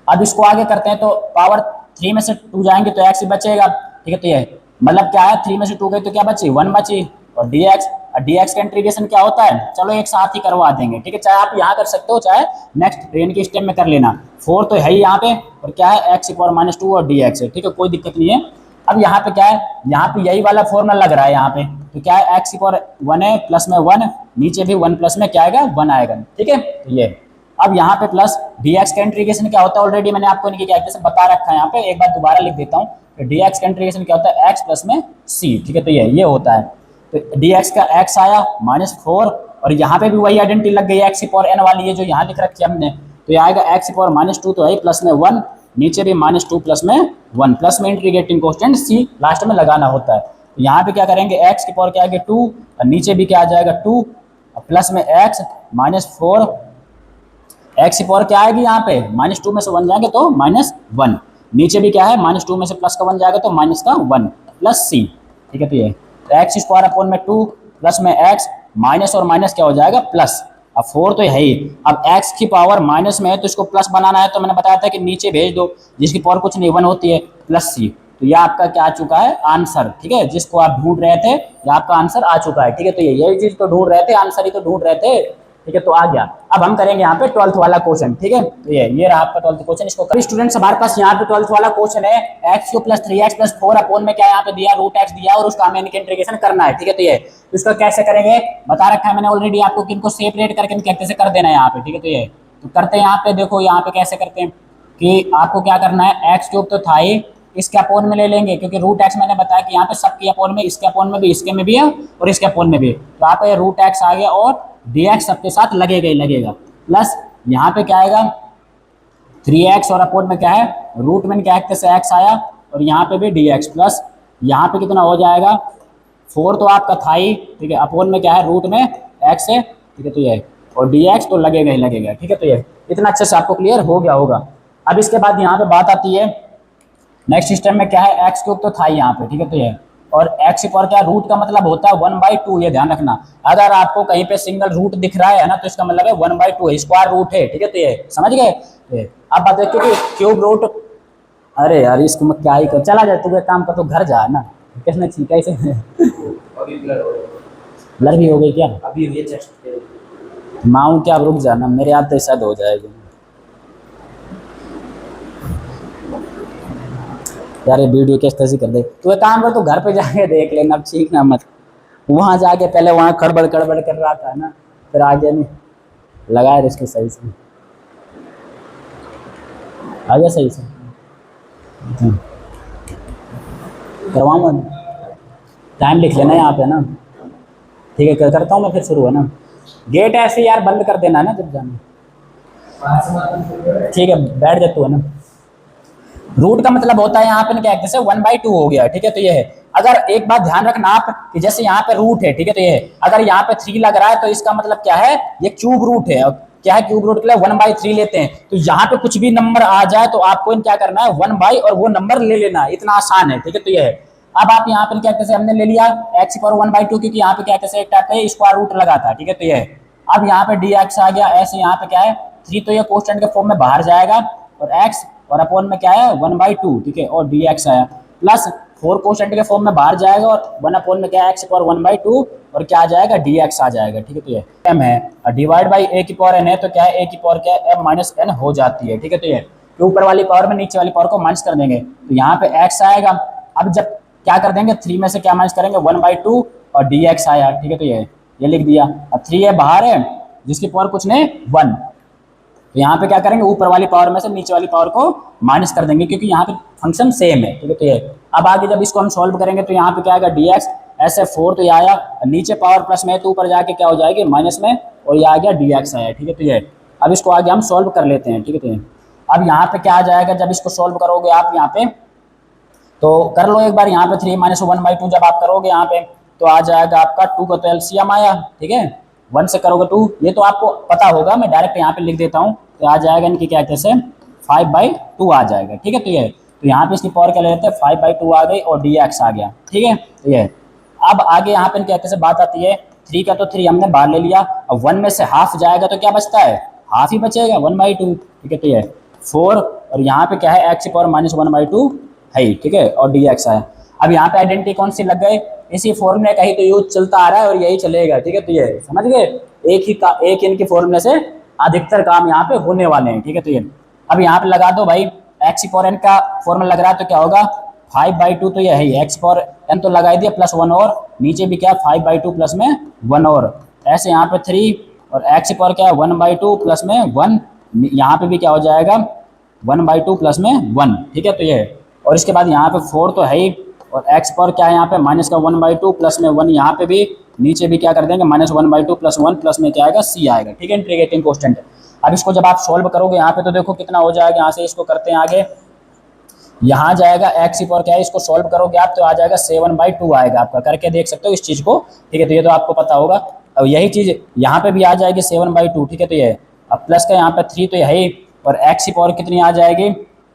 अब इसको आगे करते हैं, तो पावर 3 में से 2 जाएंगे तो एक्स ही बचेगा, ठीक है। तो ये मतलब क्या है, 3 में से 2 गई तो क्या बची 1 बची, और डी एक्स का इंटीग्रेशन क्या होता है, चलो एक साथ ही करवा देंगे, ठीक है। चाहे आप यहाँ कर सकते हो, चाहे नेक्स्ट ट्रेन के स्टेप में कर लेना, 4 तो है ही यहाँ पे, और क्या है एक्स की पावर -2 और डी एक्स है, ठीक है, कोई दिक्कत नहीं है। अब यहाँ पे क्या है, यहाँ पे यही वाला फॉर्मूला लग रहा है यहाँ पे, तो क्या है एक्स की पावर 1 है, प्लस में 1, नीचे भी 1 प्लस में क्या आएगा 1 आएगा, ठीक है। तो ये अब यहाँ पे प्लस डी एक्स का इंटीग्रेशन क्या होता है, ऑलरेडी मैंने आपको इनकी कैलकुलेशन बता रखा है यहाँ पे, एक बार दोबारा लिख देता हूँ, तो डी एक्स का इंटीग्रेशन क्या होता है एक्स प्लस में सी, ठीक है। तो ये होता है, तो डी एक्स का एक्स आया -4, और यहाँ पे भी वही आइडेंटिटी लग गई एक्स की पावर n वाली, ये जो यहाँ लिख रखी है हमने, तो ये आएगा एक्स की पावर -2 तो है, प्लस में 1, नीचे भी -2 प्लस में 1, प्लस में इंटीग्रेटिंग कॉन्स्टेंट सी लास्ट में लगाना होता है। तो यहाँ पे क्या करेंगे, एक्स की पावर क्या आएगी 2, और नीचे भी क्या आ जाएगा 2, प्लस में एक्स -4, एक्स की पावर क्या आएगी यहाँ पे, -2 में से 1 जाएंगे तो -1, नीचे भी क्या है -2 में से प्लस का 1 जाएगा तो माइनस का 1 प्लस सी, ठीक है। तो ये एक्स स्क्वायर अपोन में 2 प्लस में एक्स, माइनस और माइनस क्या हो जाएगा प्लस, अब 4 तो है ही, अब एक्स की पावर माइनस में है तो इसको प्लस बनाना है, तो मैंने बताया था कि नीचे भेज दो, जिसकी पावर कुछ नहीं 1 होती है, प्लस सी, तो ये आपका क्या आ चुका है आंसर, ठीक है, जिसको आप ढूंढ रहे थे ये आपका आंसर आ चुका है, ठीक है। तो यही चीज तो ढूंढ रहे थे, आंसर ही तो ढूंढ रहे थे, ठीक है। तो आ गया, अब हम करेंगे यहाँ पे 12th वाला क्वेश्चन, ठीक है। तो ये रहा आपका 12th क्वेश्चन, इसको करें स्टूडेंट्स। हमारे पास यहाँ पे 12th वाला क्वेश्चन है, x³ + 3x + 4 अपोन में क्या यहाँ पे दिया √x दिया, और उसका हमें इनके इंटीग्रेशन करना है, ठीक है। तो ये इसको कैसे करेंगे बता रखा है मैंने ऑलरेडी आपको, कि इनको सेपरेट करके कहते से कर देना है यहाँ पे, ठीक है। तो ये तो करते हैं यहाँ पे, देखो यहाँ पे कैसे करते हैं कि आपको क्या करना है, x³ तो था ही, इसके अपोन में ले लेंगे, क्योंकि √x मैंने बताया कि यहाँ पे सबके अपोन में, इसके अपोन में भी, इसके में भी है और इसके अपोन में भी, तो यहाँ पे √x आ गया, और dx सबके साथ लगेगा ही लगेगा, प्लस यहाँ पे क्या आएगा 3x, और अपोन में क्या है रूट में क्या है से x आया, और यहाँ पे भी dx, प्लस यहाँ पे कितना हो जाएगा 4 तो आपका था ही, ठीक है, अपोन में क्या है रूट में x है, ठीक है। तो ये और dx तो लगेगा ही लगेगा, ठीक है। तो ये इतना अच्छे से आपको क्लियर हो गया होगा। अब इसके बाद यहाँ पे बात आती है नेक्स्ट सिस्टम में, क्या है x³ तो था ही यहाँ पे, ठीक है। तो ये और x पर क्या रूट का मतलब होता है 1/2, ये ध्यान रखना, अगर आपको कहीं पे सिंगल रूट दिख रहा है ना, तो इसका मतलब है 1/2 है, स्क्वायर रूट है, ठीक है। तो ये समझ गए। अब बात देखो कि क्यूब रूट, अरे यार इसको मैं क्या ही कर, चला जाए तू, काम कर, तो घर जा ना, किसने छीका इसे ब्लर भी हो गई क्या अभी, ये चेस्ट माऊ क्या, रुक जाना, मेरे हाथ तो शायद हो जाएगी। यार ये वीडियो किस तरह से कर दे, तो एक काम कर, तो घर पे जाके देख लेना, अब सीखना मत। वहां जाके पहले वहां खड़बड़ खड़बड़ कर रहा था ना, फिर आगे नहीं लगाया इसको सही से, आ गया सही से। करवाऊंगा, टाइम लिख लेना यहाँ पे ना। ठीक है, करता हूँ मैं, फिर शुरू है ना। गेट ऐसे यार बंद कर देना ना जब जाना। ठीक है, बैठ जा तू है ना। रूट का मतलब होता है यहाँ पे क्या, जैसे 1/2 हो गया, ठीक है। तो ये है, अगर एक बात ध्यान रखना आप कि जैसे यहाँ पे रूट है, ठीक है। तो ये है, अगर यहाँ पे 3 लग रहा है तो इसका मतलब क्या है, ये क्यूब रूट है। और क्या है, क्यूब रूट के लिए 1/3 लेते हैं। तो यहाँ पे कुछ भी नंबर आ जाए तो आपको क्या करना है, 1 और वो नंबर ले लेना है, इतना आसान है, ठीक है। तो ये है, अब आप यहाँ पे क्या कैसे हमने ले लिया x⁴ 1/2, क्योंकि यहाँ पे क्या कैसे एक टाइप का स्क्वायर रूट लगा था, ठीक है। तो ये है, अब यहाँ पे dx आ गया, ऐसे यहाँ पे क्या है 3, तो ये कोष्टक के फॉर्म में बाहर जाएगा, और x और अपॉन में क्या है 1/2, ठीक है। और dx आया, प्लस 4 कोष्टक के फॉर्म में बाहर जाएगा, और 1 अपॉन में क्या है x⁴ 1/2, और क्या आ जाएगा dx आ जाएगा, ठीक है। तो ये m है, और डिवाइड बाई a⁴n है, तो क्या है a⁴ क्या है m-n हो जाती है, ठीक है। तो ये ऊपर वाली पावर में नीचे वाली पावर को माइनस कर देंगे, तो यहाँ पे x आएगा। अब जब क्या कर देंगे, 3 में से क्या माइनस करेंगे 1/2, और dx आया, ठीक है। तो ये लिख दिया। अब 3 है बाहर है, जिसकी पावर कुछ नहीं 1, तो यहाँ पे क्या करेंगे, ऊपर वाली पावर में से नीचे वाली पावर को माइनस कर देंगे, क्योंकि यहाँ पे फंक्शन सेम है, ठीक है। तो ये अब आगे जब इसको हम सॉल्व करेंगे तो यहाँ पे क्या आएगा dx, ऐसे 4 तो ये आया, नीचे पावर प्लस में तो ऊपर जाके क्या हो जाएगी माइनस में, और ये आ गया dx आया, ठीक है। तो ये अब इसको आगे हम सॉल्व कर लेते हैं, ठीक है। तो अब यहाँ पे क्या आ जाएगा, जब इसको सॉल्व करोगे आप यहाँ पे, तो कर लो एक बार, यहाँ पे 3 - 1/2 जब आप करोगे यहाँ पे, तो आ जाएगा आपका 2 का तो एलसीएम आया, ठीक है। 1 से करोगे 2, ये तो आपको पता होगा, मैं डायरेक्ट यहाँ पे लिख देता हूँ, तो आ जाएगा इनकी क्या कहते हैं 5/2 आ जाएगा, ठीक है। तो यहाँ पे इसकी पावर क्या लेते हैं 5/2 आ गई, और dx आ गया, ठीक है। तो ये अब आगे यहाँ पे क्या कहते हैं बात आती है, 3 का तो 3 हमने बाहर ले लिया, अब 1 में से हाफ जाएगा तो क्या बचता है, हाफ ही बचेगा 1/2, ठीक है। तो ये 4, और यहाँ पे क्या है x⁴ -1/2 है, ठीक है, और dx है। अब यहाँ पे आइडेंटिटी कौन सी लग गए, इसी फॉर्मूले का ही तो यूज चलता आ रहा है, और यही चलेगा, ठीक है। तो ये समझ गए, एक इनके फॉर्मूले से अधिकतर काम यहाँ पे होने वाले हैं, ठीक है। तो ये अब यहाँ पे लगा दो भाई, x⁴n का फॉर्मूला लग रहा है, तो क्या होगा 5/2, तो ये है x⁴n तो लगा दिया, प्लस 1 और नीचे भी क्या 5/2 प्लस में 1 और ऐसे यहाँ पे 3, और x⁴ क्या है 1/2 प्लस में 1, यहाँ पे भी क्या हो जाएगा 1/2 प्लस में 1, ठीक है। तो ये और इसके बाद यहाँ पे 4 तो है ही, और x⁴ क्या है यहाँ पे माइनस का 1/2 प्लस में 1, यहाँ पे भी नीचे भी क्या कर देंगे -1/2 प्लस 1 प्लस में क्या आएगा c आएगा, ठीक है, इंटीग्रेटिंग कांस्टेंट। अब इसको जब आप सॉल्व करोगे यहाँ पे, तो देखो कितना हो जाएगा, यहाँ से इसको करते हैं आगे, यहाँ जाएगा x⁴ क्या है, इसको सॉल्व करोगे आप तो आ जाएगा 7/2 आएगा, आपका करके देख सकते हो इस चीज़ को, ठीक है। तो ये तो आपको पता होगा। अब यही चीज़ यहाँ पे भी आ जाएगी 7/2, ठीक है। तो ये अब प्लस का यहाँ पे 3 तो यही, और x⁴ कितनी आ जाएगी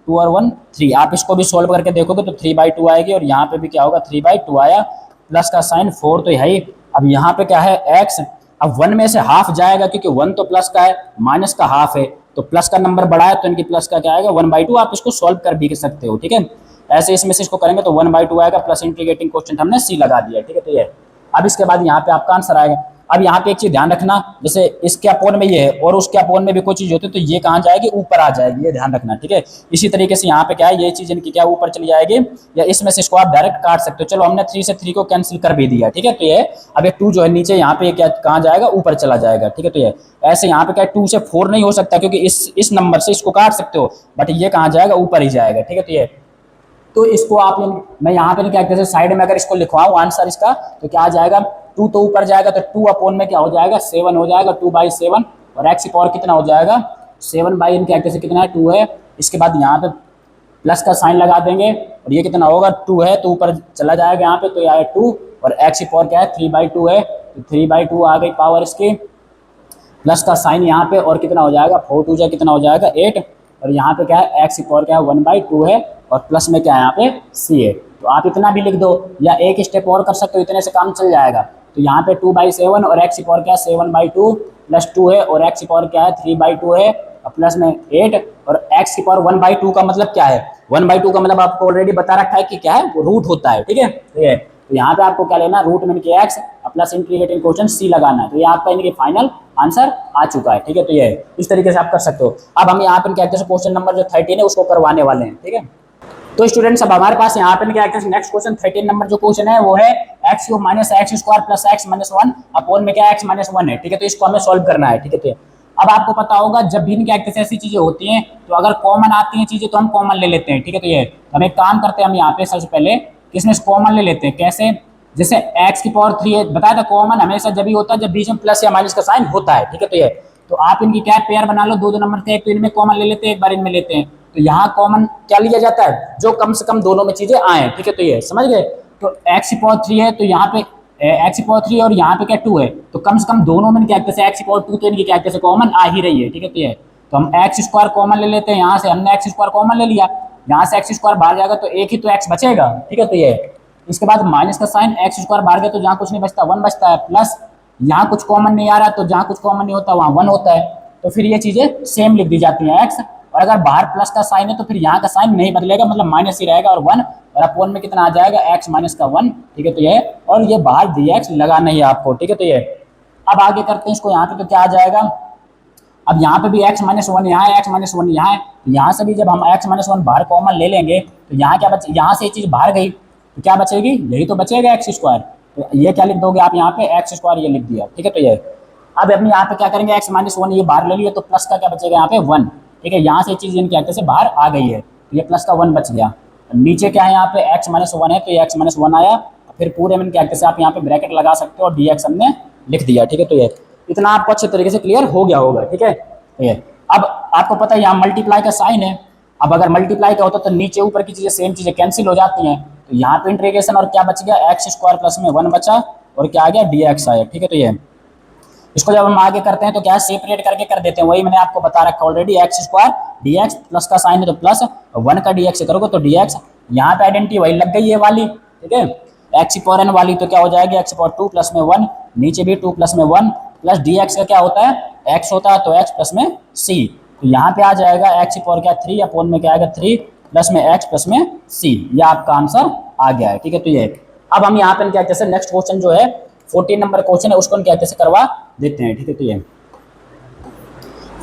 2 और 1 3, आप इसको भी सोल्व करके देखोगे तो 3/2 आएगी, और यहाँ पे भी क्या होगा 3/2 आया, प्लस का साइन 4 तो यही। अब यहाँ पे क्या है x, अब 1 में से हाफ जाएगा, क्योंकि 1 तो प्लस का है, माइनस का हाफ है, तो प्लस का नंबर बढ़ा है, तो इनकी प्लस का क्या आएगा 1/2, आप इसको सॉल्व कर भी सकते हो, ठीक है। ऐसे इसमें से इसको करेंगे तो 1/2 आएगा, प्लस इंटीग्रेटिंग क्वोशिएंट हमने c लगा दिया, ठीक है। तो ये अब इसके बाद यहाँ पे आपका आंसर आएगा। अब यहाँ पे एक चीज ध्यान रखना, जैसे इसके अपोन में ये है और उसके अपोन में भी कोई चीज होती है, तो ये कहाँ जाएगी, ऊपर आ जाएगी, ये ध्यान रखना, ठीक है। इसी तरीके से यहाँ पे क्या है, ये चीज इनकी क्या ऊपर चली जाएगी, या इसमें से इसको आप डायरेक्ट काट सकते हो। चलो हमने 3 से 3 को कैंसिल कर भी दिया, ठीक है। तो ये अब ये 2 जो है नीचे यहाँ पे क्या कहाँ जाएगा, ऊपर चला जाएगा, ठीक है। तो ये ऐसे यहाँ पे क्या 2 से 4 नहीं हो सकता, क्योंकि इस नंबर से इसको काट सकते हो, बट ये कहाँ जाएगा, ऊपर ही जाएगा, ठीक है। तो ये तो इसको आप मैं यहाँ पे क्या कहते हैं साइड में अगर इसको लिखवाऊं आंसर इसका, तो क्या आ जाएगा 2 तो ऊपर जाएगा, तो 2 अपोन में क्या हो जाएगा 7 हो जाएगा, 2/7, और x⁴ कितना हो जाएगा 7/, क्या कहते हैं कितना है 2 है। इसके बाद यहाँ पे प्लस का साइन लगा देंगे, और ये कितना होगा 2 है, तो ऊपर चला जाएगा यहाँ पे, तो यह 2, और x⁴ क्या है 3/2 है, तो 3/2 आ गई पावर इसकी, प्लस का साइन यहाँ पे, और कितना हो जाएगा 4 2 जा कितना हो जाएगा 8, और यहाँ पे क्या है x⁴ क्या है 1/2 है, और प्लस में क्या है यहाँ पे c है। तो आप इतना भी लिख दो, या एक स्टेप और कर सकते हो, इतने से काम चल जाएगा। तो यहाँ पे 2/7, और x⁴ क्या है 7/2 प्लस 2 है, और x⁴ क्या है 3/2 है, और प्लस में 8, और x⁴ 1/2 का मतलब क्या है, 1/2 का मतलब आपको ऑलरेडी बता रखा है कि क्या है, वो रूट होता है, ठीक है। तो यहाँ पे आपको क्या लेना, रूट में के x plus integrating quotient c लगाना है। तो ये आपका इनके फाइनल आंसर आ चुका है, ठीक है। तो ये इस तरीके से आप कर सकते हो। अब हम यहाँ पे क्या कहते हैं क्वेश्चन नंबर जो 13 है उसको करवाने वाले हैं, ठीक है। तो स्टूडेंट्स अब हमारे पास यहाँ पे क्या है, नेक्स्ट क्वेश्चन 13 नंबर जो क्वेश्चन है वो है x cube minus x square plus x minus 1 upon में क्या एक्स माइनस 1 है। ठीक है, तो इसको हमें सॉल्व करना है। ठीक है, तो अब आपको पता होगा जब भी क्या ऐसी चीजें होती हैं तो अगर कॉमन आती हैं चीजें तो हम कॉमन ले लेते हैं। ठीक है, तो हम एक काम करते हैं, हम यहाँ पे सबसे पहले किसमें कॉमन ले लेते हैं। कैसे? जैसे एक्स की पावर 3 है, बताया था कॉमन हमेशा जब भी होता है जब बीच में प्लस या माइनस का साइन होता है। ठीक है, तो आप इनकी क्या पेयर बना लो, दो नंबर के, एक तो इनमें कॉमन ले लेते हैं, एक बार इनमें लेते हैं। तो यहाँ कॉमन क्या लिया जाता है, जो कम से कम दोनों में चीजें आए। ठीक है, तो ये समझ गए। तो एक्स की पावर 3 है तो यहाँ पे एक्स की पावर 3 और यहाँ पे क्या 2 है, तो कम से कम दोनों में क्या कैसे एक्स की पावर 2 तो इनकी क्या कैसे कॉमन आ ही रही है। ठीक है, तो हम एक्स स्क्वायर कॉमन ले लेते हैं, यहाँ से हमने एक्स स्क्वायर कॉमन ले लिया, यहाँ से एक्स स्क्वायर बाहर जाएगा तो एक ही तो एक्स बचेगा। ठीक है, तो ये इसके बाद माइनस का साइन, एक्स स्क्वायर बाहर गया तो जहाँ कुछ नहीं बचता 1 बचता है, प्लस यहाँ कुछ कॉमन नहीं आ रहा तो जहाँ कुछ कॉमन नहीं होता वहाँ 1 होता है। तो फिर ये चीजें सेम लिख दी जाती हैं एक्स, और अगर बाहर प्लस का साइन है तो फिर यहाँ का साइन नहीं बदलेगा, मतलब माइनस ही रहेगा और 1, और अपोन में कितना आ जाएगा एक्स माइनस का 1। ठीक है, तो ये और ये बाहर dx लगाना ही आपको। ठीक है, तो ये अब आगे करते हैं इसको, यहाँ पे तो क्या आ जाएगा, अब यहाँ पे भी x माइनस 1 यहाँ है, x माइनस 1 यहाँ है, तो यहाँ से भी जब हम x माइनस 1 बाहर कॉमन ले लेंगे तो यहाँ क्या बचे, यहाँ से ये चीज बाहर गई तो क्या बचेगी, यही तो बचेगा एक्स स्क्वायर। तो ये क्या लिख दोगे आप यहाँ पे एक्स स्क्वायर ये लिख दिया। ठीक है, तो ये अब अपने यहाँ पे क्या करेंगे, एक्स माइनस 1 ये बाहर ले लिया तो प्लस का क्या बचेगा यहाँ पे 1। ठीक है, यहाँ से चीज इनकी एक्ट से बाहर आ गई है तो ये प्लस का 1 बच गया। नीचे क्या है यहाँ पे एक्स माइनस 1 है तो ये एक्स माइनस 1 आया, फिर पूरे में इनके एक्ट से आप यहाँ पे ब्रैकेट लगा सकते हो और डी एक्स हमने लिख दिया। ठीक है, तो ये इतना आपको अच्छे तरीके से क्लियर हो गया होगा। ठीक है, ये अब आपको पता है यहाँ मल्टीप्लाई का साइन है, अब अगर मल्टीप्लाई का होता तो नीचे ऊपर की चीजें सेम चीजें कैंसिल हो जाती हैं, तो यहाँ पे इंटीग्रेशन और क्या बच गया एक्स स्क्वायर प्लस में 1 बचा और क्या आ गया डी एक्स आया। ठीक है, तो ये इसको जब हम आगे करते हैं तो क्या सेपरेट करके कर देते हैं, वही मैंने आपको बता रखा already, x square D x plus का साइन है तो प्लस 1 का डी एक्स करोगे तो डी एक्स, यहाँ पे आइडेंटिटी वही लग गई है वाली। ठीक है, एक्स पावर एन वाली तो क्या हो जाएगी एक्स पावर 2 प्लस में 1, नीचे भी 2 प्लस में 1, प्लस डी एक्स का क्या होता है एक्स होता है तो एक्स प्लस में सी, तो यहाँ पे आ जाएगा एक्स पावर क्या 3 अपॉन में क्या आएगा 3 प्लस में एक्स प्लस में सी, ये आपका आंसर आ गया है। ठीक है, तो ये अब हम यहाँ पे क्या कहते हैं नेक्स्ट क्वेश्चन जो है 14 नंबर क्वेश्चन है उसको हम क्या कहते हैं करवा देते हैं। ठीक है, तो ये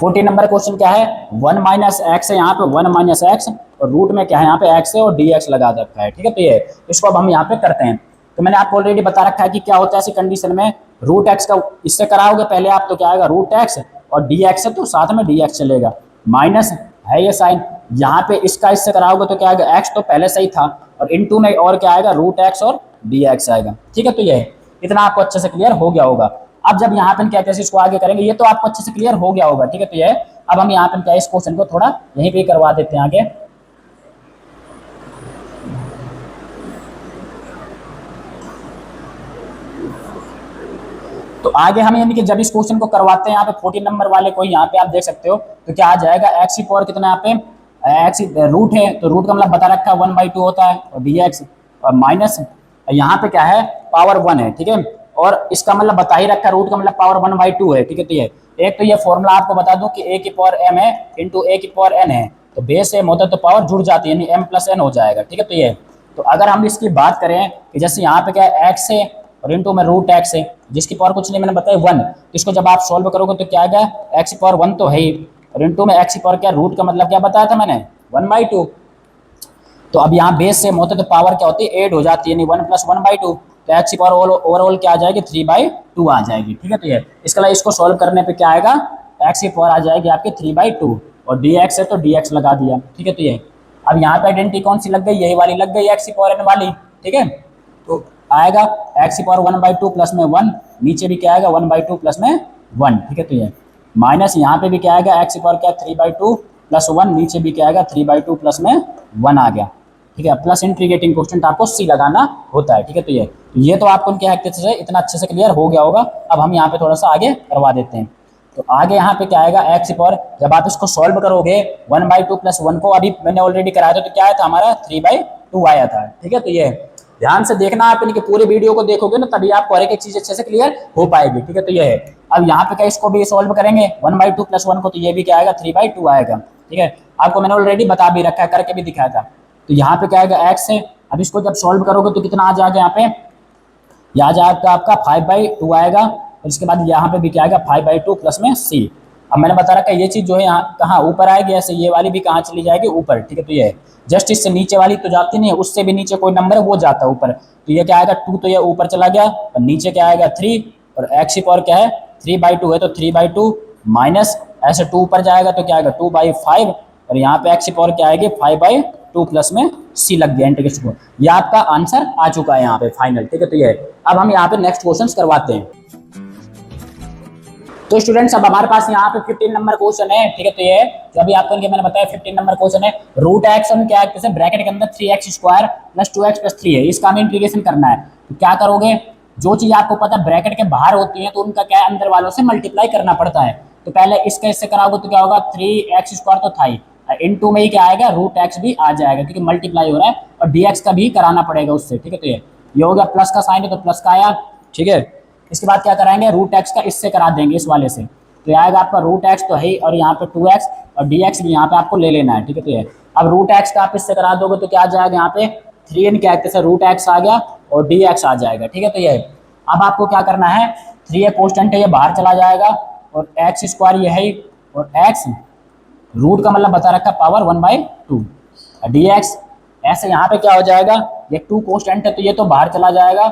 14 नंबर क्वेश्चन क्या है, 1 माइनस एक्स है यहाँ पे 1 माइनस एक्स और रूट में क्या है यहाँ पे एक्स है और डी एक्स लगा रखा है। ठीक है, तो ये इसको अब हम यहाँ पे करते हैं, तो मैंने आपको ऑलरेडी बता रखा है कि क्या होता है ऐसी कंडीशन में, रूट एक्स का इससे कराओगे पहले आप तो क्या आएगा रूट एक्स और डी एक्स है तो साथ में डी एक्स चलेगा, माइनस है ये साइन, यहाँ पे इसका इससे कराओगे तो क्या आएगा एक्स तो पहले सही था और इनटू में और क्या आएगा रूट एक्स और डी एक्स आएगा। ठीक है, तो ये इतना आपको अच्छे से क्लियर हो गया होगा। अब जब यहाँ पे क्या कहते हैं इसको आगे करेंगे, ये तो आपको अच्छे से क्लियर हो गया होगा। ठीक है, तो ये अब हम यहाँ पे क्या इस क्वेश्चन को थोड़ा यहीं पे करवा देते हैं आगे। तो आगे हम यानी कि जब इस क्वेश्चन को करवाते हैं यहाँ पे 14 नंबर वाले को, यहाँ पे आप देख सकते हो तो क्या आ जाएगा एक्स की पावर कितना यहाँ पे एक्स रूट है तो रूट का मतलब बता रखा है 1/2 होता है और डी एक्स और माइनस यहाँ पे क्या है पावर 1 है। ठीक है, और इसका मतलब बता ही रखा है रूट का मतलब पावर 1/2 है। ठीक है, तो ये एक तो ये फॉर्मूला आपको बता दूं कि ए की पावर एम है इंटू ए की पावर एन है, तो बेस एम होता है तो पावर जुड़ जाती है यानी एम प्लस एन हो जाएगा। ठीक है, तो ये तो अगर हम इसकी बात करें कि जैसे यहाँ पे क्या है एक्स है और इंटू में रूट एक्स है जिसकी पावर कुछ नहीं मैंने बताया 1, तो इसको जब आप सॉल्व करोगे तो क्या आएगा एक्स की पावर 1 तो है ही और इंटू में एक्स की पावर क्या रूट का मतलब क्या बताया था मैंने 1/2, तो अब यहाँ बेस सेम होता है तो पावर क्या होती है ऐड हो जाती है यानी 1 + 1/2, तो एक्स की पावर ओवरऑल क्या आ जाएगी 3/2 आ जाएगी। ठीक है, तो ये इसके लिए इसको सॉल्व करने पे क्या आएगा एक्स की पावर आ जाएगी आपकी 3/2 और डी एक्स है तो डी एक्स लगा दिया। ठीक है, तो ये अब यहाँ पे आइडेंटिटी कौन सी लग गई, यही वाली लग गई एक्स की पावर एन वाली। ठीक है, तो आएगा एक्स की पावर 1/2 प्लस में 1, नीचे भी क्या आएगा 1/2 प्लस में 1। ठीक है, तो ये माइनस यहाँ पे भी क्या आएगा एक्स की पावर क्या 3/2 प्लस 1, नीचे भी क्या आएगा 3/2 प्लस में 1 आ गया। ठीक है, प्लस इंटीग्रेटिंग कोएफिशिएंट आपको सी लगाना होता है। ठीक है, तो ये तो आपको उनके हक से इतना अच्छे से क्लियर हो गया होगा। अब हम यहाँ पे थोड़ा सा आगे करवा देते हैं, तो आगे यहाँ पे क्या आएगा एक्स की पावर, जब आप इसको सॉल्व करोगे 1/2 प्लस 1 को अभी मैंने ऑलरेडी कराया था तो क्या आया था हमारा 3/2 आया था। ठीक है, तो ये ध्यान से देखना, आप इनके पूरे वीडियो को देखोगे ना तभी आपको हर एक चीज अच्छे से क्लियर हो पाएगी। ठीक है, तो ये है अब यहाँ पे क्या इसको भी सॉल्व करेंगे 1/2 प्लस 1 को, तो ये भी क्या आएगा 3/2 आएगा। ठीक है, आपको मैंने ऑलरेडी बता भी रखा है, करके भी दिखाया था। तो यहाँ पे क्या आएगा एक्स है, अब इसको जब सॉल्व करोगे तो कितना आ जाएगा यहाँ पे, यहाँ जाएगा आपका 5/2 आएगा और इसके बाद यहाँ पे भी क्या आएगा 5/2 प्लस में सी। अब मैंने बता रखा है ये चीज जो है यहाँ कहाँ ऊपर आएगी, ऐसे ये वाली भी कहाँ चली जाएगी ऊपर, ठीक है। तो ये जस्ट इससे नीचे वाली तो जाती नहीं है, उससे भी नीचे कोई नंबर है वो जाता है ऊपर। तो ये क्या आएगा 2, तो ये ऊपर चला गया, और नीचे क्या आएगा 3, और एक्स की पावर क्या है 3/2 है, तो 3/2 माइनस ऐसे 2 ऊपर जाएगा तो क्या आएगा 2/5, और यहाँ पे एक्स की पावर क्या आएगी 5/2 प्लस में सी लग गया एंटर के स्कोर। ये आपका आंसर आ चुका है यहाँ पे फाइनल, ठीक है। तो ये अब हम यहाँ पे नेक्स्ट क्वेश्चन करवाते हैं। तो स्टूडेंट्स अब हमारे पास यहाँ पे 15 नंबर क्वेश्चन है, ठीक है। तो ये जो अभी आपको मैंने बताया 15 नंबर क्वेश्चन है। रूट एक्स हम क्या है ब्रैकेट के अंदर 3x² प्लस 2x प्लस 3 है, इसका हमें इंटीग्रेशन करना है। तो क्या करोगे, जो चीज आपको पता है ब्रैकेट के बाहर होती है तो उनका क्या है अंदर वालों से मल्टीप्लाई करना पड़ता है। तो पहले इसका इससे कराओगे तो क्या होगा 3x² तो था ही, इनटू में ही क्या आएगा रूट एक्स भी आ जाएगा क्योंकि मल्टीप्लाई हो रहा है, और dx का भी कराना पड़ेगा उससे, ठीक है। तो ये हो गया प्लस का साइन है तो प्लस का आया, ठीक है। इसके बाद क्या कराएंगे रूट एक्स का इससे करा देंगे इस वाले से, तो ये आएगा आपका रूट एक्स तो है, और यहाँ पे 2x और dx भी यहाँ पे आपको ले लेना है, ठीक है। तो ये अब रूट एक्स का आप इससे करा दोगे तो क्या आ जाएगा यहाँ पे 3n क्या है रूट एक्स आ गया और dx आ जाएगा, ठीक है। तो ये अब आपको क्या करना है 3 कॉन्स्टेंट है ये बाहर चला जाएगा, और x² ये है, और x रूट का मतलब बता रखा पावर 1/2 dx ऐसे यहाँ पे क्या हो जाएगा ये 2 कॉन्स्टेंट है तो ये तो बाहर चला जाएगा,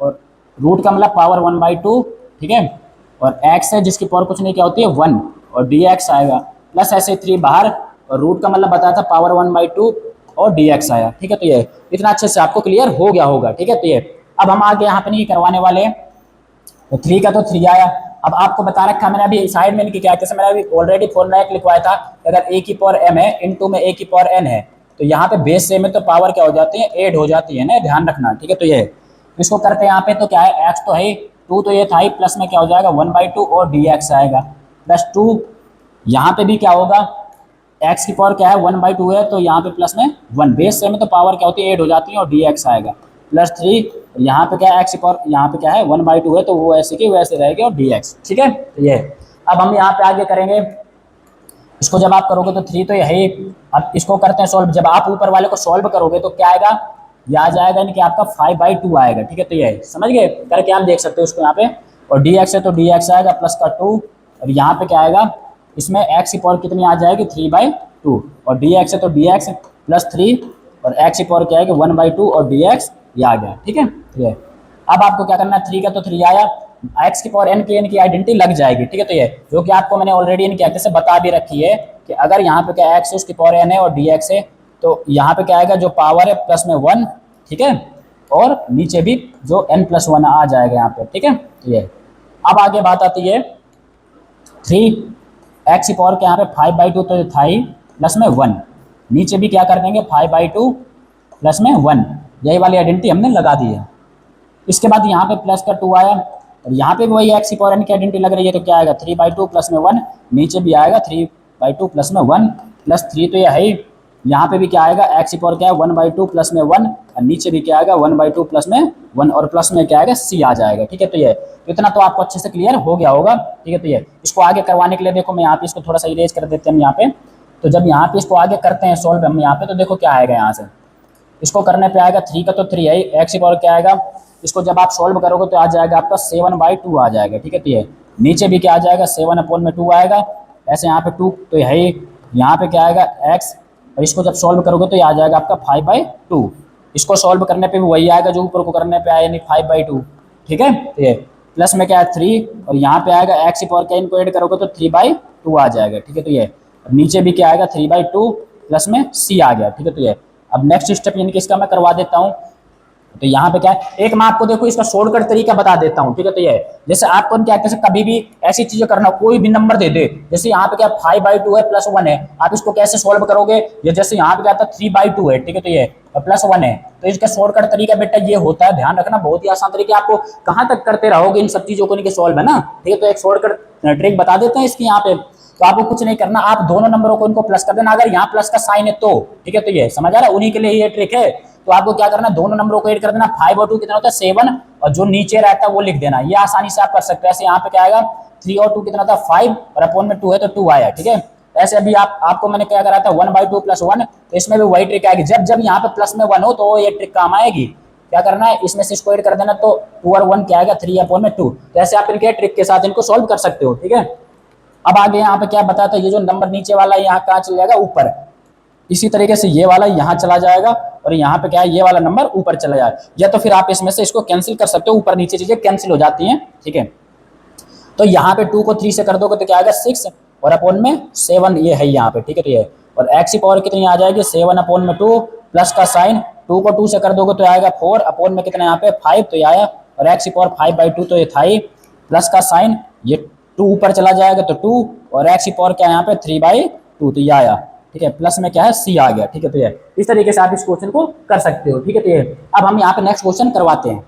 और रूट का मतलब पावर 1/2, ठीक है। और x है जिसकी पावर कुछ नहीं क्या होती है 1, और dx आएगा प्लस ऐसे 3 बाहर, और रूट का मतलब बताया था पावर 1/2 और dx आया, ठीक है। तो ये इतना अच्छे से आपको क्लियर हो गया होगा, ठीक है। तो ये अब हम आगे यहाँ पे नहीं करवाने वाले, तो 3 का तो 3 आया। अब आपको बता रखा मैंने अभी साइड में क्या है मैंने अभी ऑलरेडी फॉर्मूला लिखवाया था, अगर a की पावर m है इनटू में a की पावर n है तो यहाँ पे बेस से में तो पावर क्या हो जाती है ऐड हो जाती है ना, ध्यान रखना, ठीक है। तो ये इसको करते हैं यहाँ पे, तो क्या है x तो है 2 तो ये था ही, प्लस में क्या हो जाएगा 1/2 और dx आएगा प्लस 2, यहाँ पे भी क्या होगा x की पावर क्या है 1/2 है तो यहाँ पे प्लस में 1, बेस से में तो पावर क्या होती है ऐड हो जाती है, और dx आएगा प्लस 3, यहाँ पे क्या है x की पावर यहाँ पे क्या है 1/2 है तो वो ऐसे की वैसे रहेगी, और dx, ठीक है। तो ये अब हम यहाँ पे आगे करेंगे, इसको जब आप करोगे तो 3 तो यही, अब इसको करते हैं सॉल्व, जब आप ऊपर वाले को सॉल्व करोगे तो क्या आएगा ये आ जाएगा यानी कि आपका 5/2 आएगा, ठीक है। तो ये समझ गए करके आप देख सकते हो उसको यहाँ पे, और dx है तो dx आएगा प्लस का 2, और यहाँ पे क्या आएगा इसमें x की पावर कितनी आ जाएगी 3/2, और dx है तो dx प्लस 3, और x की पावर क्या है 1/2 और dx ये आ गया, ठीक है। ये अब आपको क्या करना है 3 का तो 3 आया, x की पावर n की आइडेंटिटी लग जाएगी, ठीक है। तो ये जो कि आपको मैंने ऑलरेडी इनकी से बता भी रखी है कि अगर यहाँ पे क्या x है उसकी पावर n है और dx है तो यहाँ पे क्या आएगा जो पावर है प्लस में 1, ठीक है, और नीचे भी जो n+1 आ जाएगा यहाँ पे, ठीक है। तो ये अब आगे बात आती है 3x की पावर के यहाँ पे 5/2 तो था ही, प्लस में 1, नीचे भी क्या कर देंगे 5/2 प्लस में 1, यही वाली आइडेंटिटी हमने लगा दी है। इसके बाद यहाँ पे प्लस का 2 आया, और यहाँ पे भी वही x की पावर n की आइडेंटिटी लग रही है तो क्या आएगा 3/2 प्लस में 1, नीचे भी आएगा 3/2 प्लस में 1 प्लस 3 तो ये है ही, यहाँ पे भी क्या आएगा x की पावर क्या है 1/2 प्लस में 1, और नीचे भी क्या आएगा 1/2 प्लस में 1, और प्लस में क्या आएगा c आ जाएगा, ठीक है। तो ये इतना तो आपको अच्छे से क्लियर हो गया होगा, ठीक है। तो ये इसको आगे करवाने के लिए देखो मैं यहाँ पे इसको थोड़ा सा इरेज कर देते हैं हम यहाँ पे, तो जब यहाँ पे इसको आगे करते हैं सॉल्व हम यहाँ पे तो देखो क्या आएगा यहाँ से, इसको करने पे आएगा 3 का तो 3 है, x की पावर क्या आएगा, इसको जब आप सॉल्व करोगे तो आ जाएगा आपका 7/2 आ जाएगा, ठीक है। तो ये नीचे भी क्या आ जाएगा 7/2 आएगा, ऐसे यहाँ पे 2 तो है ही, यहाँ पे क्या आएगा x, और इसको जब सॉल्व करोगे तो ये आ जाएगा आपका 5/2, इसको सॉल्व करने पे भी वही आएगा जो ऊपर को करने पे आया यानी 5/2, ठीक है। तो ये प्लस में क्या है 3, और यहाँ पे आएगा x की पावर क्या इनको ऐड करोगे तो 3/2 आ जाएगा, ठीक है। तो ये नीचे भी क्या आएगा 3/2 प्लस में c आ गया, ठीक है। तो ये अब नेक्स्ट स्टेप यानी कि इसका मैं करवा देता हूँ, तो यहाँ पे क्या है एक मैं आपको देखो इसका शॉर्टकट तरीका बता देता हूँ, ठीक है। तो ये जैसे आपको क्या कैसे कभी भी ऐसी चीजें करना कोई भी नंबर दे दे, जैसे यहाँ पे क्या 5/2 है प्लस 1 है, आप इसको कैसे सोल्व करोगे, ये जैसे यहाँ पे क्या था 3/2 है, ठीक है। तो ये प्लस 1 है, तो इसका शॉर्टकट तरीका बेटा ये होता है, ध्यान रखना बहुत ही आसान तरीका, आपको कहाँ तक करते रहोगे इन सब चीजों को नहीं सोल्व है ना, ठीक है। तो एक शॉर्टकट ट्रिक बता देते हैं इसकी यहाँ पे, तो आपको कुछ नहीं करना, आप दोनों नंबरों को इनको प्लस कर देना, अगर यहाँ प्लस का साइन है तो, ठीक है। तो ये समझ आ रहा है उन्हीं के लिए ये ट्रिक है, तो आपको क्या करना है दोनों नंबरों को ऐड कर देना, 5 और 2 कितना होता है 7, और जो नीचे रहता है वो लिख देना, ये आसानी से आप कर सकते हैं। ऐसे यहाँ पे क्या आएगा 3 और 2 कितना होता है 5, और अपॉन में 2 है तो 2 आया, ठीक है। ऐसे अभी आपको मैंने क्या करा था 1/2 प्लस 1, तो इसमें भी वही ट्रिक आएगी, जब जब यहाँ पे प्लस में 1 हो तो ये ट्रिक काम आएगी, क्या करना है इसमें से इसको ऐड कर देना, तो 2 और 1 क्या आएगा 3 अपॉन में 2, तो ऐसे आप इनके ट्रिक के साथ इनको सोल्व कर सकते हो, ठीक है। अब आगे यहाँ पे क्या बताता है, ये जो नंबर नीचे वाला यहाँ कहाँ चल जाएगा, ऊपर। इसी तरीके से ये वाला यहाँ चला जाएगा और यहाँ पे क्या है, ये वाला नंबर ऊपर चला जाएगा। या तो फिर आप इसमें से इसको कैंसिल कर सकते हो, ऊपर नीचे चीजें कैंसिल हो जाती हैं, ठीक है। तो यहाँ पे 2 को 3 से कर दोगे तो क्या आएगा 6 और अपॉन में 7, ये है यहाँ पे, ठीक है। तो ये और x की पावर कितनी आ जाएगी 7 अपॉन में 2 प्लस का साइन 2 को 2 से कर दोगे तो आएगा 4 अपॉन में कितना यहाँ पे 5, तो ये आया। और x की पावर 5/2 तो ये था ही, प्लस का साइन ये 2 ऊपर चला जाएगा तो 2 और x की पावर क्या है यहाँ पे 3/2, तो ये आया, ठीक है। प्लस में क्या है c आ गया, ठीक है। तो ये इस तरीके से आप इस क्वेश्चन को कर सकते हो, ठीक है। तो ये अब हम यहाँ पे नेक्स्ट क्वेश्चन करवाते हैं।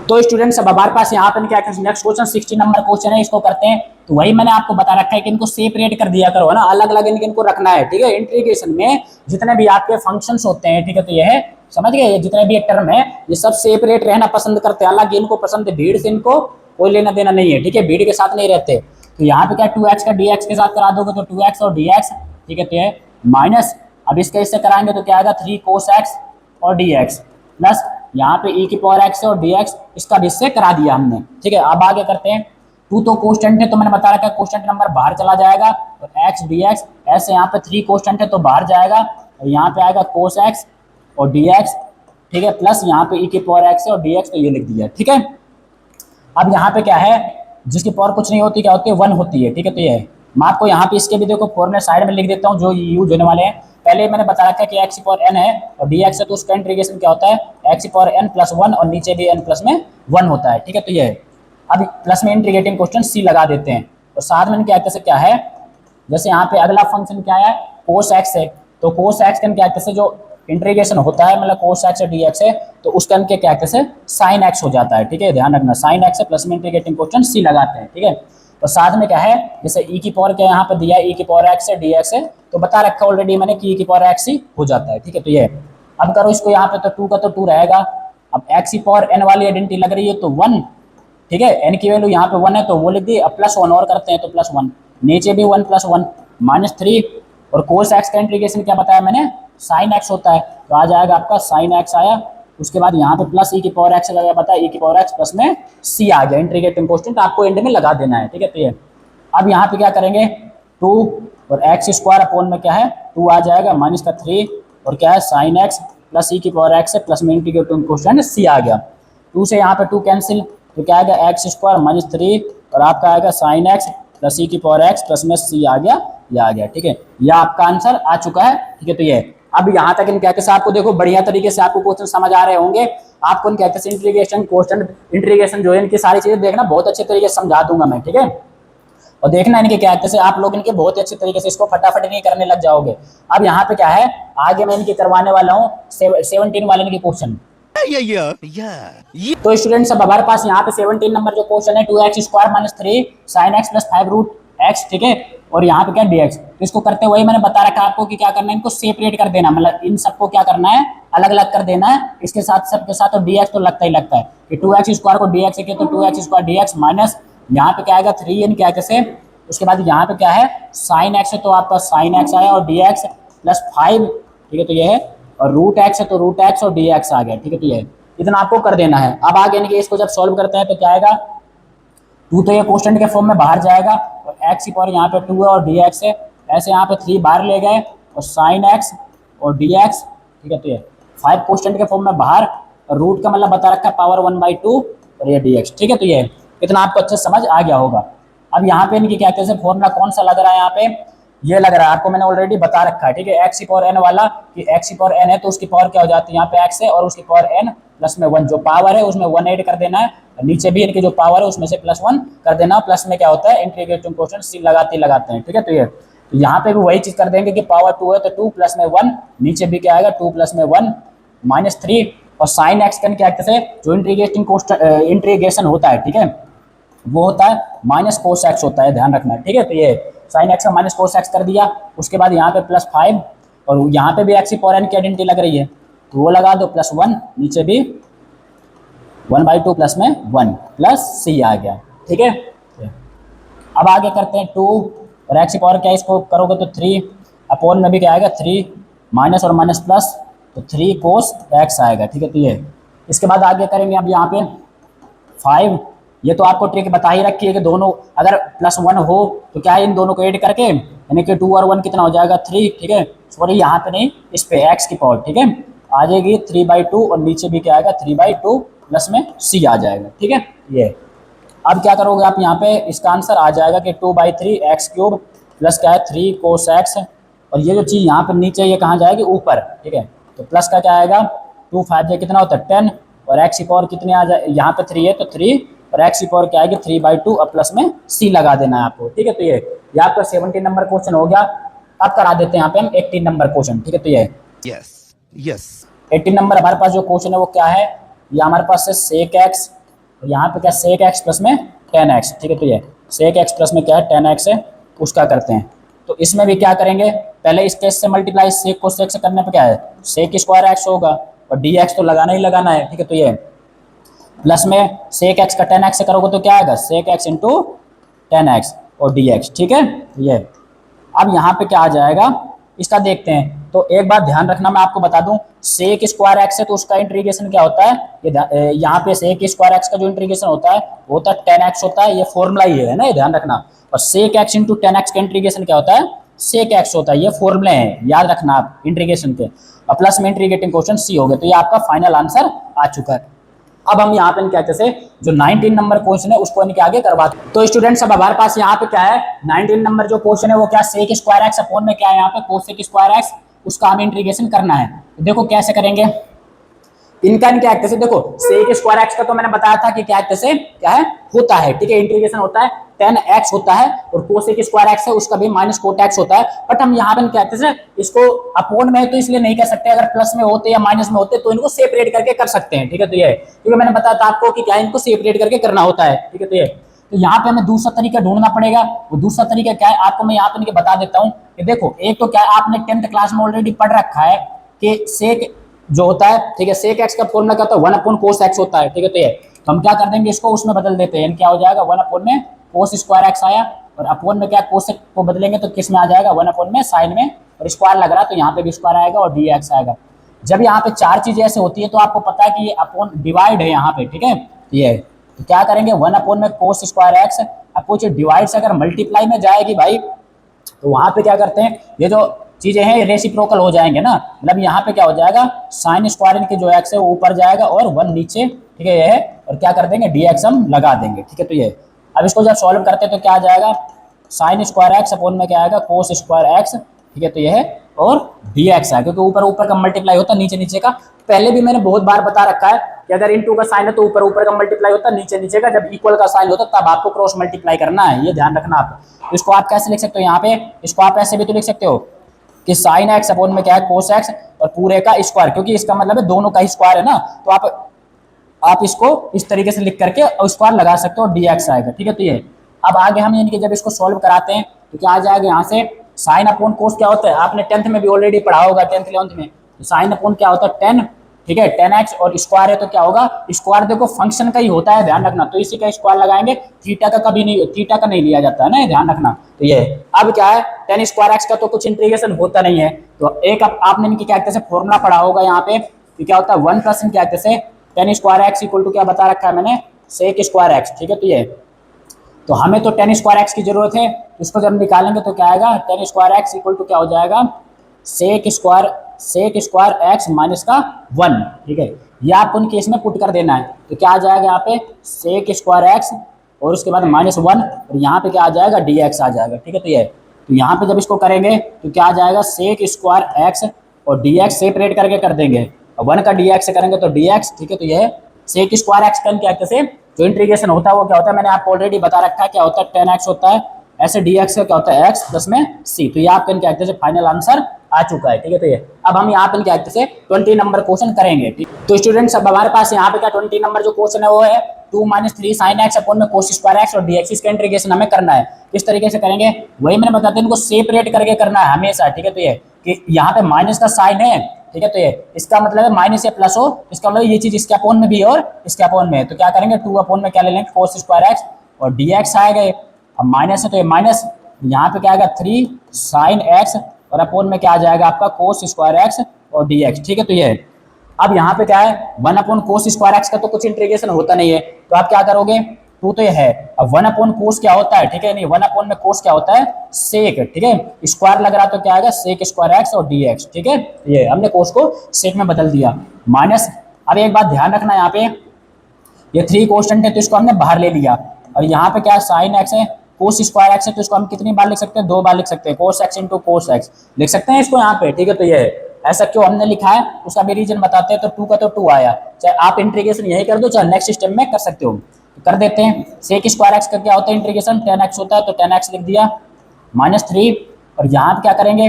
तो स्टूडेंट्स अब हमारे पास यहाँ पे क्या नेक्स्ट क्वेश्चन 60 नंबर क्वेश्चन है, इसको करते हैं। तो वही मैंने आपको बता रखा है कि इनको सेपरेट कर दिया करो, है ना, अलग अलग इनको रखना है, ठीक है। इंटीग्रेशन में जितने भी आपके फंक्शंस होते हैं, ठीक है, तो ये है, समझ गए, जितने भी एक टर्म है ये सब सेपरेट रहना पसंद करते हैं। हालांकि इनको पसंद है, भीड़ से इनको कोई लेना देना नहीं है, ठीक है, भीड़ के साथ नहीं रहते। तो यहाँ पे क्या 2x का dx के साथ करा दोगे तो 2x और dx, ठीक है। तो ये माइनस, अब इसके इससे कराएंगे तो क्या आएगा 3 cos x और dx प्लस यहाँ पे e की पावर x और dx, इसका भी इससे करा दिया हमने, ठीक है। अब आगे करते हैं। 2 तो कोस्टेंट है तो मैंने बता रखा है कोस्टेंट नंबर बाहर चला जाएगा और x dx, ऐसे यहाँ पे 3 कोस्टेंट है तो बाहर जाएगा और यहाँ पे आएगा cos x और dx, ठीक है, प्लस यहाँ पे e की पावर x और dx, तो ये लिख दिया, ठीक है। अब यहाँ पे क्या है, जिसकी पावर कुछ नहीं होती, क्या होती है 1 होती है, ठीक है। तो ये है, मैं आपको यहाँ पे इसके भी देखो फॉर्मूले साइड में लिख देता हूँ जो यूज होने वाले हैं। पहले मैंने बता रखा है कि x की पावर n है और dx है, तो उसका इंटीग्रेशन क्या होता है x की पावर n प्लस 1 और नीचे भी n प्लस में 1 होता है, ठीक है। तो ये है, अब प्लस में इंटीग्रेटिंग क्वेश्चन c लगा देते हैं और साथ में क्या कहते क्या है, जैसे यहाँ पे अगला फंक्शन क्या है cos x है, तो cos x का क्या कहते जो इंटीग्रेशन होता है, मतलब cos x dx है, तो उसका इनके क्या कहते हैं sin x हो जाता है, ठीक है। ध्यान रखना sin x है, प्लस में इंटीग्रेटिंग क्वेश्चन c लगाते हैं, ठीक है। तो साथ में क्या है, जैसे e की पावर क्या यहाँ पे दिया e की पावर x है dx है, तो बता रखा ऑलरेडी मैंने कि e की पावर x ही हो जाता है, ठीक है। तो ये अब करो इसको, यहाँ पे तो 2 का तो 2 रहेगा। अब x की पावर n वाली आइडेंटिटी लग रही है तो 1, ठीक है, n की वैल्यू यहाँ पे 1 है तो वो लिख दी। अब प्लस 1 और करते हैं तो प्लस 1, नीचे भी 1 प्लस 1 -3 और cos x का इंटीग्रेशन क्या बताया मैंने sin x होता है, तो आ जाएगा आपका sin x आया। उसके बाद यहाँ पे प्लस e की पावर x लगा बताया e की पावर x प्लस में c आ गया, इंटीग्रेटिंग कांस्टेंट आपको एंड में लगा देना है, ठीक है। तो ये अब यहाँ पे क्या करेंगे 2 और x स्क्वायर अपॉन में क्या है 2 आ जाएगा माइनस का 3 और क्या है sin x प्लस e की पावर x है प्लस में इंटीग्रेटिंग कांस्टेंट c आ गया। 2 से यहाँ पे 2 कैंसिल तो क्या आएगा x स्क्वायर -3 और आपका आएगा sin x प्लस e की पावर x प्लस में c आ गया, ये आ गया, ठीक है। यह आपका आंसर आ चुका है, ठीक है। तो ये अब यहाँ तक इन कहते से आपको देखो बढ़िया तरीके से आपको क्वेश्चन समझ आ रहे होंगे। आपको इन कहते से इंटीग्रेशन क्वेश्चन इंटीग्रेशन जो है इनकी सारी चीजें देखना बहुत अच्छे तरीके से समझा दूंगा मैं, ठीक है। और देखना इनके क्या कहते से आप लोग इनके बहुत ही अच्छे तरीके से इसको फटाफट नहीं करने लग जाओगे। अब यहाँ पे क्या है, आगे मैं इनके करवाने वाला हूँ 17 वाले इनके क्वेश्चन। तो स्टूडेंट्स अब हमारे पास यहाँ पे 17 नंबर जो क्वेश्चन है 2x square -3 sin x plus 5 root x, ठीक है। और यहाँ पे क्या dx, तो इसको करते हुए मैंने बता रखा आपको कि क्या करना है, इनको सेपरेट कर देना, मतलब इन सबको क्या करना है अलग अलग कर देना है। इसके साथ सबके साथ तो dx तो लगता ही लगता है कि 2x स्क्वायर को dx से तो 2x स्क्वायर dx माइनस यहाँ पे क्या आएगा 3n क्या कैसे। उसके बाद यहाँ पे क्या है sin x है तो आपका sin x आया और dx प्लस 5, ठीक है। तो ये है और रूट x है तो रूट x और dx आ गया, ठीक है। तो ये इतना आपको कर देना है। अब आगे इनके इसको जब सॉल्व करते हैं तो क्या आएगा 2 तो ये कांस्टेंट के फॉर्म में बाहर जाएगा और x की पावर यहाँ पे 2 है और dx है, ऐसे यहाँ पे 3 बाहर ले गए और sin x और dx, ठीक है। तो ये 5 कांस्टेंट के फॉर्म में बाहर और रूट का मतलब बता रखा है पावर 1/2 और ये dx, ठीक है। तो ये इतना आपको अच्छे समझ आ गया होगा। अब यहाँ पे इनकी क्या कहते हैं फॉर्मूला कौन सा लग रहा है, यहाँ पे ये लग रहा है आपको मैंने ऑलरेडी बता रखा है, ठीक है। x की पावर n वाला कि x की पावर n है तो उसकी पावर क्या हो जाती है यहाँ पे x है और उसकी पावर n प्लस में 1, जो पावर है उसमें 1 ऐड कर देना है, नीचे भी इनकी जो पावर है उसमें से प्लस 1 कर देना। प्लस में क्या होता है इंटीग्रेटिंग क्वोशिएंट c लगाते हैं, ठीक है। तो ये तो यहाँ पे भी वही चीज कर देंगे कि पावर 2 है तो 2 प्लस में 1, नीचे भी क्या आएगा 2 प्लस में 1 -3 और साइन एक्स का क्या कहते हैं जो इंटीग्रेशन होता है, ठीक है, वो होता है माइनस कोस एक्स होता है, ध्यान रखना, ठीक है। तो ये साइन एक्स का माइनस कोस एक्स कर दिया। उसके बाद यहाँ पे प्लस 5 और यहाँ पे भी एक्स की पावर एन की आइडेंटिटी लग रही है तो वो लगा दो प्लस 1, नीचे भी 1/2 प्लस में 1 प्लस सी आ गया, ठीक है। अब आगे करते हैं 2 और एक्स की पावर क्या, इसको करोगे तो 3 अपॉन में भी क्या आएगा 3 माइनस और माइनस प्लस तो 3 कोस एक्स आएगा, ठीक है। तो ये इसके बाद आगे करेंगे अब यहाँ पे 5 ये तो आपको ट्रिक बता ही रखी है कि दोनों अगर +1 हो तो क्या है, इन दोनों को ऐड करके यानी कि 2 और 1 कितना हो जाएगा 3, ठीक है। सॉरी यहाँ पे नहीं, इस पे x की पावर, ठीक है, आ जाएगी 3/2 और नीचे भी क्या आएगा 3/2 प्लस में c आ जाएगा, ठीक है। ये अब क्या करोगे आप, यहाँ पे इसका आंसर आ जाएगा कि 2/3 x³ प्लस क्या है 3 cos x, और ये जो चीज़ यहाँ पर नीचे ये कहाँ जाएगी ऊपर, ठीक है। तो प्लस का क्या आएगा 2 5 कितना होता है 10, और x की पावर कितनी आ जाए, यहाँ पे 3 है तो 3, और x की पावर क्या आएगी 3/2 और प्लस में c लगा देना है आपको, ठीक है। तो ये आपका 17 नंबर क्वेश्चन हो गया। अब करा देते हैं यहाँ पे हम 18 नंबर क्वेश्चन, ठीक है। तो ये यस यस 18 नंबर हमारे पास जो क्वेश्चन है वो क्या है, ये हमारे पास है sec x, और यहाँ पे क्या sec x प्लस में tan x, ठीक है। तो ये sec x प्लस में क्या है tan x है, उसका करते हैं। तो इसमें भी क्या करेंगे, पहले इसके से मल्टीप्लाई sec को sec से करने पे क्या है sec स्क्वायर x होगा, और dx तो लगाना ही लगाना है, ठीक है। तो ये प्लस में sec x का tan x से करोगे तो क्या आएगा sec x into tan x और dx, ठीक है। ये अब यहाँ पे क्या आ जाएगा इसका देखते हैं। तो एक बात ध्यान रखना, मैं आपको बता दूं sec स्क्वायर x है तो उसका इंटीग्रेशन क्या होता है, ये यहाँ पे sec स्क्वायर x का जो इंटीग्रेशन होता है वो होता है tan x होता है, ये फॉर्मूला ही है ना, ये ध्यान रखना। और sec x into tan x का इंटीग्रेशन क्या होता है sec x होता है, ये फॉर्मूले हैं, याद रखना आप इंटीग्रेशन के। और प्लस में इंटीग्रेटिंग क्वेश्चन c हो गया, तो ये आपका फाइनल आंसर आ चुका है। अब हम यहाँ पे क्या कहते हैं जो 19 नंबर क्वेश्चन है उसको इनके आगे करवाते हैं। तो स्टूडेंट्स अब हमारे पास यहाँ पे क्या है 19 नंबर जो क्वेश्चन है वो क्या sec स्क्वायर x अपॉन में क्या है यहाँ पे cosec स्क्वायर x, उसका हमें इंटीग्रेशन करना है। तो देखो कैसे करेंगे इनका, क्या कहते हैं देखो sec स्क्वायर x का तो मैंने बताया था कि क्या कहते हैं क्या है होता है, ठीक है, इंटीग्रेशन होता है tan x होता है, और cosec स्क्वायर x है उसका भी माइनस cot x होता है। बट हम यहाँ पे क्या कहते हैं इसको अपोन में है तो इसलिए नहीं कर सकते, अगर प्लस में होते या माइनस में होते तो इनको सेपरेट करके कर सकते हैं, ठीक है। तो ये क्योंकि मैंने बताया था आपको कि क्या इनको सेपरेट करके करना होता है, ठीक है। तो ये तो यहाँ पे हमें दूसरा तरीका ढूंढना पड़ेगा, वो दूसरा तरीका क्या है आपको मैं यहाँ पे इनके बता देता हूँ कि देखो एक तो क्या है आपने 10th क्लास में ऑलरेडी पढ़ रखा है कि सेक जो होता है, ठीक है, सेक एक्स का फॉर्मूला क्या होता है 1/cos x होता है, ठीक है। तो हम क्या कर देंगे इसको उसमें बदल देते हैं, क्या हो जाएगा 1/cos स्क्वायर x आया, और अपोन में क्या cos को बदलेंगे तो किस में आ जाएगा 1/में साइन में, और स्क्वायर लग रहा है तो यहाँ पे भी स्क्वायर आएगा और dx आएगा। जब यहाँ पे चार चीजें ऐसे होती है तो आपको पता है कि ये अपोन डिवाइड है यहाँ पे, ठीक है। ये तो क्या करेंगे 1/cos स्क्वायर x, अब कुछ डिवाइड से अगर मल्टीप्लाई में जाएगी भाई तो वहां पे क्या करते हैं ये जो चीजें हैं रेसिप्रोकल हो जाएंगे ना, मतलब यहाँ पे क्या हो जाएगा साइन स्क्वायर इनके जो एक्स है वो ऊपर जाएगा और 1 नीचे, ठीक है, ये है, और क्या कर देंगे dx हम लगा देंगे, ठीक है। तो ये अब इसको जब सॉल्व करते हैं तो क्या आ जाएगा साइन स्क्वायर एक्स अपॉन में क्या आएगा कोस स्क्वायर एक्स, ठीक है। तो ये है और dx है क्योंकि ऊपर ऊपर का मल्टीप्लाई होता है नीचे नीचे का। पहले भी मैंने बहुत बार बता रखा है कि अगर इनटू का साइन है तो ऊपर ऊपर का मल्टीप्लाई होता है नीचे नीचे का, जब इक्वल का साइन होता है तब आपको क्रॉस मल्टीप्लाई करना है, ये ध्यान रखना आप। तो इसको आप कैसे लिख सकते हो यहाँ पे, इसको आप ऐसे भी तो लिख सकते हो कि साइन एक्स अपॉन में क्या है कोस एक्स और पूरे का स्क्वायर, क्योंकि इसका मतलब है दोनों का स्क्वायर है ना, तो आप इसको इस तरीके से लिख करके स्क्वायर लगा सकते हो और dx आएगा, ठीक है। तो ये अब आगे हम यानी कि जब इसको सॉल्व कराते हैं तो क्या आ जाएगा यहाँ से साइन अपॉन कोस क्या होता है आपने 10th में भी ऑलरेडी पढ़ा होगा 10th 11th में, तो साइन अपॉन क्या होता है 10, ठीक है, 10x और स्क्वायर है तो क्या होगा स्क्वायर देखो फंक्शन का ही होता है, ध्यान रखना। तो इसी का स्क्वायर लगाएंगे, थीटा का कभी नहीं, थीटा का नहीं लिया जाता है ना, ध्यान रखना। तो ये अब क्या है 10 स्क्वायर एक्स का तो कुछ इंटीग्रेशन होता नहीं है, तो एक आपने इनकी क्या कहते हैं फॉर्मूला पढ़ा होगा यहाँ पे कि क्या होता है 1 प्लस क्या कहते हैं 10 स्क्वायर एक्स इक्वल टू क्या बता रखा है मैंने सेक स्क्वायर एक्स, ठीक है। तो ये तो हमें तो 10 स्क्वायर एक्स की जरूरत है, इसको जब निकालेंगे तो क्या आएगा 10 स्क्वायर एक्स इक्वल टू क्या हो जाएगा सेक स्क्वायर एक्स माइनस का 1, ठीक है। ये आपको उनके इसमें पुट कर देना है, तो क्या आ जाएगा यहाँ पे सेक स्क्वायर एक्स और उसके बाद -1 और यहाँ पे क्या आ जाएगा dx आ जाएगा, ठीक है। तो ये तो यहाँ पे जब इसको करेंगे तो क्या आ जाएगा सेक स्क्वायर एक्स और dx सेपरेट करके कर देंगे, 1 का dx से करेंगे तो dx, ठीक है। तो ये सेक स्क्वायर एक्स का क्या कहते हैं जो इंटीग्रेशन होता है वो क्या होता है मैंने आपको ऑलरेडी बता रखा है, क्या होता है 10x होता है, ऐसे dx का क्या होता है x प्लस में c। तो ये आपका क्या कहते हैं फाइनल आंसर आ चुका है, ठीक है। तो ये अब हम यहाँ पे क्या कहते हैं 20 नंबर क्वेश्चन करेंगे, ठीक। तो स्टूडेंट्स अब हमारे पास यहाँ पे क्या 20 नंबर जो क्वेश्चन है वो है 2 - 3 sin x अपॉन में cos स्क्वायर x और dx, इसका इंटीग्रेशन हमें करना है। किस तरीके से करेंगे वही मैंने बताते हैं, इनको सेपरेट करके करना है हमेशा, ठीक है। तो ये कि यहाँ पे माइनस का साइन है, ठीक है। तो ये इसका मतलब है माइनस या प्लस हो, इसका मतलब ये चीज इसके अपोन में भी है और इसके अपोन में है, तो क्या करेंगे 2 अपॉन में क्या ले लेंगे cos स्क्वायर x और dx आएगा, अब माइनस है तो ये माइनस, यहाँ पे क्या आएगा 3 sin x और अपोन में क्या आ जाएगा आपका cos स्क्वायर x और dx, ठीक है। तो ये अब यहाँ पे क्या है 1/cos स्क्वायर x का तो कुछ इंटीग्रेशन होता नहीं है, तो आप क्या करोगे टू तो ये है। अब 1 अपॉन कोस क्या होता है, ठीक है, नहीं 1 अपॉन में कोस क्या होता है, सेक, ठीक है, स्क्वायर लग रहा तो क्या आएगा, सेक स्क्वायर एक्स और डी एक्स, ठीक है, ये हमने कोस को सेक में बदल दिया माइनस। अब एक बात ध्यान रखना, यहाँ पे ये 3 कांस्टेंट है तो इसको हमने बाहर ले लिया, और यहाँ पे क्या है, साइन एक्स है, कोस स्क्वायर एक्स है, तो इसको हम कितनी बार लिख सकते हैं, 2 बार लिख सकते हैं, cos x into cos x लिख सकते हैं इसको यहाँ पे, ठीक है। तो ये ऐसा क्यों हमने लिखा है उसका भी रीजन बताते हैं। तो 2 का तो 2 आया, चाहे आप इंटीग्रेशन यही कर दो, चाहे नेक्स्ट स्टेप में कर सकते हो, तो कर देते हैं। सेक स्क्वायर एक्स का क्या होता है इंटीग्रेशन, 10x होता है, तो 10x लिख दिया -3, और यहाँ पे क्या करेंगे,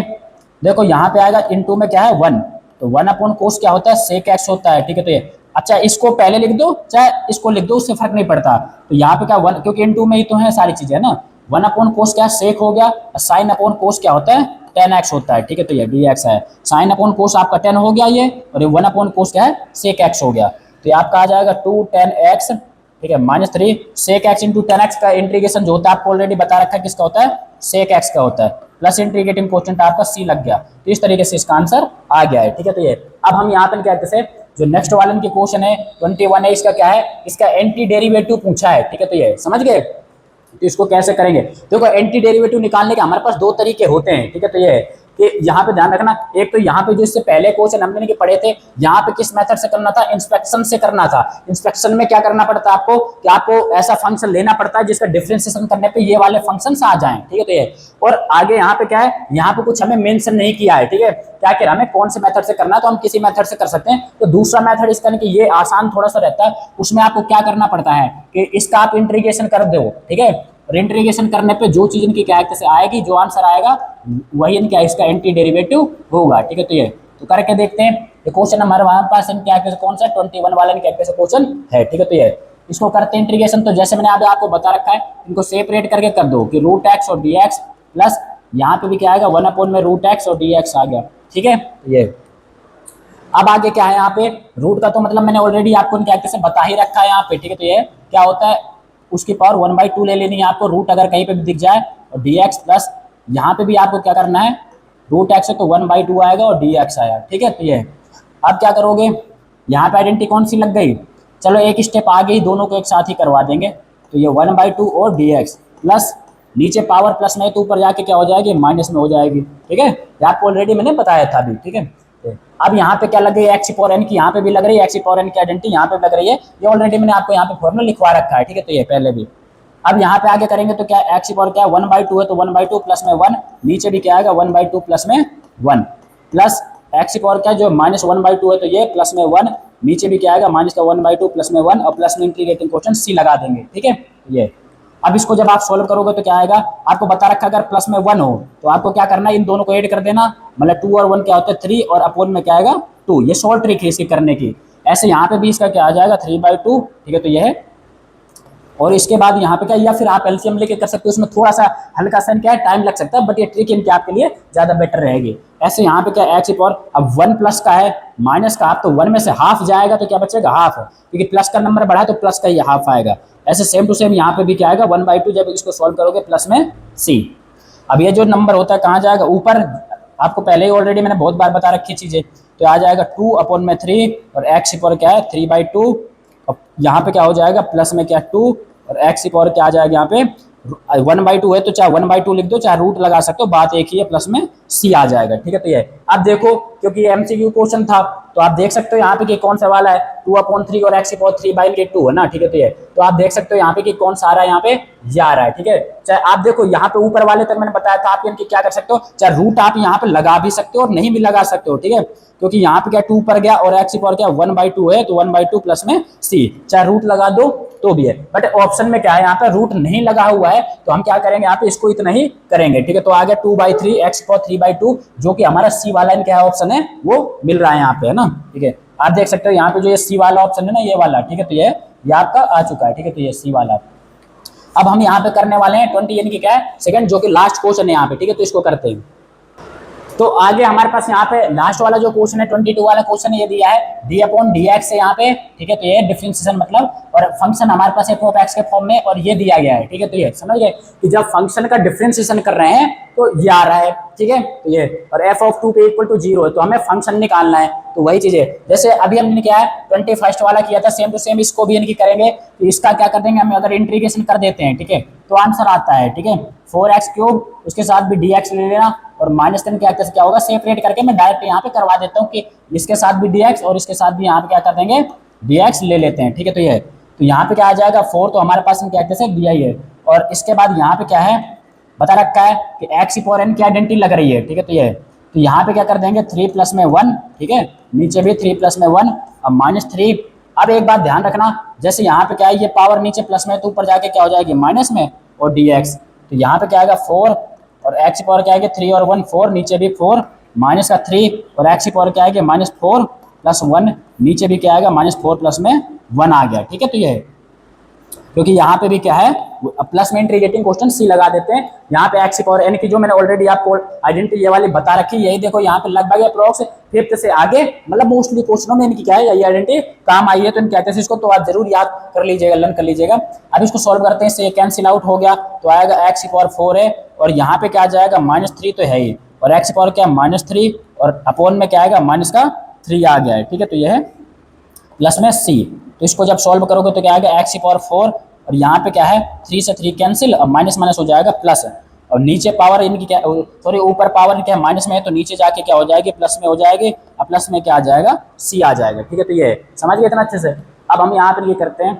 देखो यहाँ पे आएगा इनटू में क्या है 1, तो 1 अपॉन कोस क्या होता है, सेक एक्स होता है, ठीक है। तो ये अच्छा इसको पहले लिख दो चाहे इसको लिख दो, उससे फर्क नहीं पड़ता। तो यहाँ पे क्या 1, क्योंकि इनटू में ही तो है सारी चीजें ना, 1 अपॉन कोस क्या सेक हो गया, साइन अपॉन कोस क्या होता है 10x होता है, ठीक है। तो ये dx है, साइन अपॉन कोस आपका 10 हो गया ये, और ये 1 अपॉन कोस क्या है सेक x हो गया, तो ये आपका आ जाएगा 2 10x, ठीक है, -3 सेक एक्स इंटू 10x का इंटीग्रेशन जो होता है आपको ऑलरेडी बता रखा है किसका होता है, सेक एक्स का होता है, प्लस इंटीग्रेटिंग कोएफिशिएंट आपका c लग गया, तो इस तरीके से इसका आंसर आ गया है, ठीक है। तो ये अब हम यहाँ पे क्या कहते हैं, जो नेक्स्ट वाले की क्वेश्चन है 21 है, इसका क्या है, इसका एंटी डेरिवेटिव पूछा है, ठीक है। तो ये समझ गए, तो इसको कैसे करेंगे, देखो एंटी डेरिवेटिव निकालने के हमारे पास 2 तरीके होते हैं, ठीक है। तो ये है कि यहाँ पे ध्यान रखना, एक तो यहाँ पे जो इससे पहले क्वेश्चन हमने के पढ़े थे, यहाँ पे किस मेथड से करना था, इंस्पेक्शन से करना था। इंस्पेक्शन में क्या करना पड़ता है आपको, कि आपको ऐसा फंक्शन लेना पड़ता है जिसका डिफरेंशिएशन करने पे ये वाले फंक्शंस आ जाएं, ठीक है। तो ये और आगे यहाँ पे क्या है, यहाँ पे कुछ हमें मेंशन नहीं किया है, ठीक है, क्या कह रहा है हमें कौन से मेथड से करना है, तो हम किसी मेथड से कर सकते हैं। तो दूसरा मेथड इसका नहीं कि ये आसान थोड़ा सा रहता है, उसमें आपको क्या करना पड़ता है कि इसका आप इंटीग्रेशन कर दो, ठीक है, और इंटीग्रेशन करने पे जो चीज इनकी क्या से आएगी, जो आंसर आएगा वही इनका इसका एंटी डेरिवेटिव होगा, ठीक है। तो ये तो करके देखते हैं, ये क्वेश्चन हमारे वहां पास क्या कौन सा 21 वाला क्या क्वेश्चन है, ठीक है। तो ये इसको करते हैं इंटीग्रेशन, तो जैसे मैंने आपको बता रखा है, इनको सेपरेट करके कर दो कि √x और dx प्लस यहाँ पे भी क्या आएगा 1 अपॉन में √x और dx आ गया, ठीक है। ये अब आगे क्या है, यहाँ पे रूट का तो मतलब मैंने ऑलरेडी आपको क्या बता ही रखा है यहाँ पे, ठीक है। तो ये क्या होता है, उसकी पावर 1/2 ले लेनी है आपको, रूट अगर कहीं पे भी दिख जाए, और dx प्लस यहाँ पे भी आपको क्या करना है, √x है तो 1/2 आएगा और dx आया, ठीक है। तो ये अब क्या करोगे, यहाँ पे आइडेंटिटी कौन सी लग गई, चलो एक स्टेप आगे ही दोनों को एक साथ ही करवा देंगे, तो ये 1/2 और dx प्लस नीचे पावर प्लस में तो ऊपर जाके क्या हो जाएगी, माइनस में हो जाएगी, ठीक है, ये आपको ऑलरेडी मैंने बताया था अभी, ठीक है। अब यहाँ पे क्या लग रही है, x पावर n की यहाँ पे भी लग रही है, x पावर n की आइडेंटिटी यहाँ पे लग रही है, ये ऑलरेडी मैंने आपको यहाँ पे फॉर्मूला लिखवा रखा है, ठीक है। तो ये पहले भी, अब यहाँ पे आगे करेंगे तो क्या x पावर क्या है 1/2 है, तो 1/2 प्लस में 1, नीचे भी क्या आएगा 1/2 प्लस में 1, प्लस x पावर क्या जो -1/2 है, तो ये प्लस में 1, नीचे भी क्या आएगा -1/2 प्लस में 1, और प्लस में इंटीग्रेटिंग कोएफिशिएंट c लगा देंगे, ठीक है। ये अब इसको जब आप सोल्व करोगे तो क्या आएगा, आपको बता रखा अगर प्लस में 1 हो तो आपको क्या करना है, इन दोनों को ऐड कर देना, मतलब 2 और 1 क्या होता है 3, और अपॉन में क्या आएगा 2, ये शॉर्ट ट्रिक है इसके करने की। ऐसे यहाँ पे भी इसका क्या आ जाएगा 3/2, ठीक है। तो ये है, और इसके बाद यहाँ पे क्या, या फिर आप एलसीएम लेके कर सकते हो, उसमें थोड़ा सा हल्का सा क्या है टाइम लग सकता है, बट ये ट्रिक इनके आपके लिए ज्यादा बेटर रहेगी। ऐसे यहाँ पे क्या x पावर, अब 1 प्लस का है माइनस का, आप तो 1 में से हाफ जाएगा तो क्या बचेगा हाफ, क्योंकि प्लस का नंबर बढ़ा तो प्लस का ये हाफ आएगा। ऐसे सेम टू सेम यहाँ पे भी क्या आएगा 1/2, जब इसको सॉल्व करोगे प्लस में c। अब ये जो नंबर होता है कहाँ जाएगा, ऊपर, आपको पहले ही ऑलरेडी मैंने बहुत बार बता रखी चीजें, तो आ जाएगा 2 अपॉन में 3, और x पावर क्या है 3/2, अब यहाँ पे क्या हो जाएगा प्लस में क्या 2, और x पावर क्या आ जाएगा यहाँ पे 1/2 है, तो चाहे 1/2 लिख दो चाहे रूट लगा सकते हो, बात एक ही है, प्लस में c आ जाएगा, ठीक है। तो ये आप देखो, क्योंकि एमसीक्यू क्वेश्चन था तो आप देख सकते हो यहाँ पे कि कौन सा वाला है 2/3 और x पावर 3/2 है ना, ठीक है। तो ये तो आप देख सकते हो यहाँ पे कि कौन सा आ रहा है, यहाँ पे ये आ रहा है, ठीक है। चाहे आप देखो यहाँ पे ऊपर वाले तक मैंने बताया था, आप इनकी क्या कर सकते हो, चाहे रूट आप यहाँ पे लगा भी सकते हो और नहीं भी लगा सकते हो, ठीक है, क्योंकि यहाँ पे क्या 2 पर गया और x पावर क्या 1/2 है, तो 1/2 प्लस में c, चाहे रूट लगा दो तो भी है, बट ऑप्शन में क्या है यहाँ पे रूट नहीं लगा हुआ है, तो हम क्या करेंगे यहाँ पे इसको इतना ही करेंगे, ठीक है। तो आ गया 2/3 x पावर 3/2, जो कि हमारा c वाला क्या ऑप्शन है वो मिल रहा है यहाँ पे, है ना, ठीक है। आप देख सकते हो यहाँ पे जो ये c वाला ऑप्शन है ना, ये वाला, ठीक है। तो ये आपका आ चुका है, ठीक है। तो ये c वाला, अब हम यहाँ पे करने वाले हैं 20 यानी कि क्या है सेकंड, जो कि लास्ट क्वेश्चन है यहाँ पे, ठीक है। तो इसको करते हैं, तो आगे हमारे पास यहाँ पे लास्ट वाला जो क्वेश्चन है 22 वाला क्वेश्चन ये दिया है डी अपॉन डी एक्स है यहाँ पे, ठीक है। तो ये डिफरेंशिएशन मतलब, और फंक्शन हमारे पास एफ ऑफ एक्स के फॉर्म में, और ये दिया गया है, ठीक है। तो ये समझ गए कि जब फंक्शन का डिफरेंशिएशन कर रहे हैं तो ये आ रहा है, ठीक है। तो ये और एफ ऑफ 2 पे इक्वल टू 0 है, तो हमें फंक्शन निकालना है। तो वही चीज है, जैसे अभी हमने क्या है 21 वाला किया था, सेम टू सेम इसको भी इनकी करेंगे। तो इसका क्या कर देंगे हम, अगर इंटीग्रेशन कर देते हैं, ठीक है, तो आंसर आता है, ठीक है, 4x3, उसके साथ भी dx ले लेना, और माइनस टेन क्या क्या होगा, सेपरेट करके मैं डायरेक्ट यहाँ पे करवा देता हूँ कि इसके साथ भी dx और इसके साथ भी यहाँ पे क्या कर देंगे dx ले लेते हैं, ठीक है। तो ये तो यहाँ पे क्या आ जाएगा 4, तो हमारे पास क्या कहते हैं दिया ही है, और इसके बाद यहाँ पे क्या है बता रखा है कि x पावर n की आइडेंटिटी लग रही है, ठीक है। तो ये तो यहाँ पे क्या कर देंगे 3 प्लस में 1, ठीक है, नीचे भी 3 प्लस में 1 अब -3। अब एक बात ध्यान रखना, जैसे यहाँ पे क्या है ये पावर नीचे प्लस में, तो ऊपर जाके क्या हो जाएगी माइनस में और dx, तो यहाँ पे क्या आएगा 4 और x पावर क्या आएगी 3 और 1 4, नीचे भी 4 माइनस का 3 और x पावर क्या आएगी -4 प्लस 1, नीचे भी क्या आएगा -4 प्लस में 1 आ गया, ठीक है। तो ये क्योंकि यहाँ पे भी क्या है प्लस में इंटीग्रेटिंग क्वेश्चन सी लगा देते हैं। यहाँ पे एक्स पावर एन की जो मैंने ऑलरेडी आपको आइडेंटिटी ये वाली बता रखी है, यही देखो यहाँ पे लगभग अप्रोक्स 5th से आगे मतलब मोस्टली क्वेश्चनों में इनकी क्या है ये आइडेंटिटी काम आई है, तो इन कहते हैं इसको, तो आप जरूर याद कर लीजिएगा, लर्न कर लीजिएगा। अब इसको सॉल्व करते हैं, इससे कैंसिल आउट हो गया, तो आएगा एक्स पावर 4 है, और यहाँ पे क्या आ जाएगा -3 तो है ही, और एक्स पावर क्या -3 और अपॉन में क्या आएगा माइनस का 3 आ गया है, ठीक है। तो यह है प्लस में सी, तो इसको जब सॉल्व करोगे तो क्या आएगा एक्स पावर 4, और यहाँ पे क्या है 3 से 3 कैंसिल, और माइनस माइनस हो जाएगा प्लस, और नीचे पावर इनकी क्या सॉरी ऊपर पावर क्या माइनस में है, तो नीचे जाके क्या हो जाएगी प्लस में हो जाएगी, और प्लस में क्या आ जाएगा सी आ जाएगा, ठीक है। तो ये समझ गए इतना अच्छे से। अब हम यहाँ पर ये करते हैं,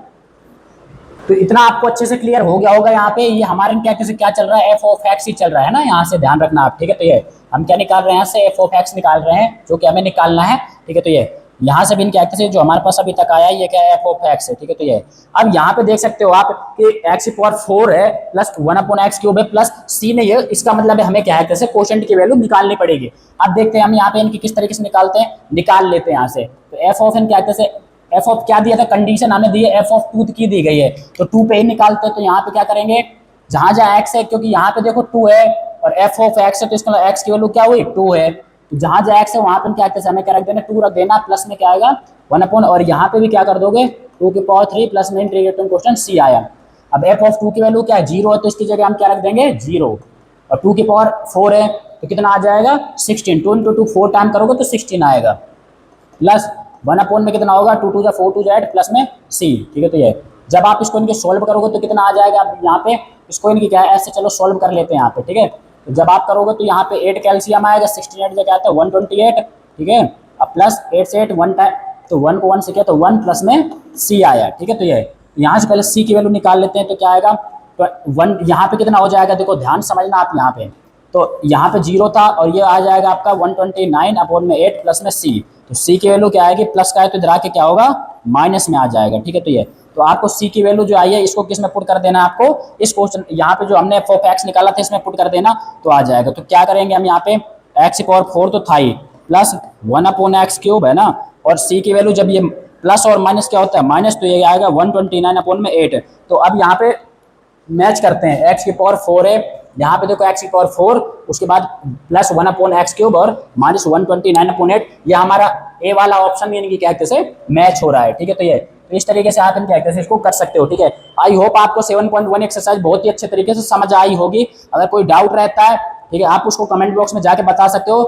तो इतना आपको अच्छे से क्लियर हो गया होगा। यहाँ पे ये हमारे क्या चल रहा है एफ ऑफ एक्स ही चल रहा है ना, यहाँ से ध्यान रखना आप, ठीक है। तो ये हम क्या निकाल रहे हैं, यहाँ से एफ ऑफ एक्स निकाल रहे हैं, जो कि हमें निकालना है, ठीक है। तो ये यहाँ से भी इनके एक्ट से जो हमारे पास अभी तक आया है ये क्या है एफ ऑफ एक्स है, ठीक है। तो ये अब यहाँ पे देख सकते हो आप कि एक्स पावर 4 है प्लस 1/x³ है प्लस सी नहीं है, इसका मतलब है हमें क्या है कैसे क्वोशंट की वैल्यू निकालनी पड़ेगी। अब देखते हैं हम यहाँ पे इनकी किस तरीके से निकालते हैं, निकाल लेते हैं यहाँ से। तो एफ ऑफ एन क्या कहते हैं, एफ ऑफ क्या दिया था कंडीशन हमें दी है एफ ऑफ 2 की दी गई है, तो 2 पे ही निकालते हैं। तो यहाँ पे क्या करेंगे जहां जहां एक्स है, क्योंकि यहाँ पे देखो 2 है और एफ ऑफ एक्स है, तो इसका एक्स की वैल्यू क्या हुई 2 है, तो जहां जहां एक्स है वहां पर क्या कहते हैं हमें क्या रख देना 2 रख देना, प्लस में क्या आएगा 1/, और यहाँ पे भी क्या कर दोगे 2 की पावर 3 प्लस में इंटीग्रेटिंग क्वेश्चन सी आया। अब एफ ऑफ 2 की वैल्यू क्या है 0 है, तो इसकी जगह हम क्या रख देंगे 0, और 2 की पावर 4 है तो कितना आ जाएगा 16, 2 × 2 4 टाइम करोगे तो 16 आएगा, प्लस 1/, में कितना होगा 2 2 जा 4 2 जा 8 प्लस में सी, ठीक है। तो ये जब आप इसको इनके सोल्व करोगे तो कितना आ जाएगा, आप यहाँ पे इसको इनकी क्या है ऐसे चलो सोल्व कर लेते हैं यहाँ पे, ठीक है। तो जब आप करोगे तो यहाँ पे 8 कैल्शियम आएगा, 16 8 क्या आता है 128, ठीक है। अब प्लस 8 से 8 1 टाइम, तो 1 को 1 से किया तो 1 प्लस में सी आया, ठीक है। तो ये यहाँ से पहले सी की वैल्यू निकाल लेते हैं, तो क्या आएगा 1, यहाँ पे कितना हो जाएगा देखो ध्यान समझना आप यहाँ पे, तो यहाँ पे 0 था और ये आ जाएगा आपका 129/8 प्लस में सी, तो सी की वैल्यू क्या आएगी प्लस का है तो इधर आके क्या होगा माइनस में आ जाएगा, ठीक है। तो ये तो आपको सी की वैल्यू जो आई है इसको किस में पुट कर देना है, आपको इस क्वेश्चन यहाँ पे जो हमने एफ ऑफ एक्स निकाला था इसमें पुट कर देना तो आ जाएगा। तो क्या करेंगे हम यहाँ पे एक्स पावर 4 तो था ही, प्लस 1/x³ है ना, और सी की वैल्यू जब ये प्लस और माइनस क्या होता है माइनस, तो ये आएगा 129/8। तो अब यहाँ पे मैच करते हैं, एक्स की पावर 4 है, यहाँ पे देखो एक्स की पावर 4, उसके बाद प्लस 1/x³ और माइनस 129/8, ये हमारा ए वाला ऑप्शन इनकी क्या से मैच हो रहा है, ठीक है। तो ये तो इस तरीके से आप इनके एक्ट से इसको कर सकते हो, ठीक है। आई होप आपको 7.1 एक्सरसाइज बहुत ही अच्छे तरीके से समझ आई होगी। अगर कोई डाउट रहता है, ठीक है, आप उसको कमेंट बॉक्स में जाके बता सकते हो।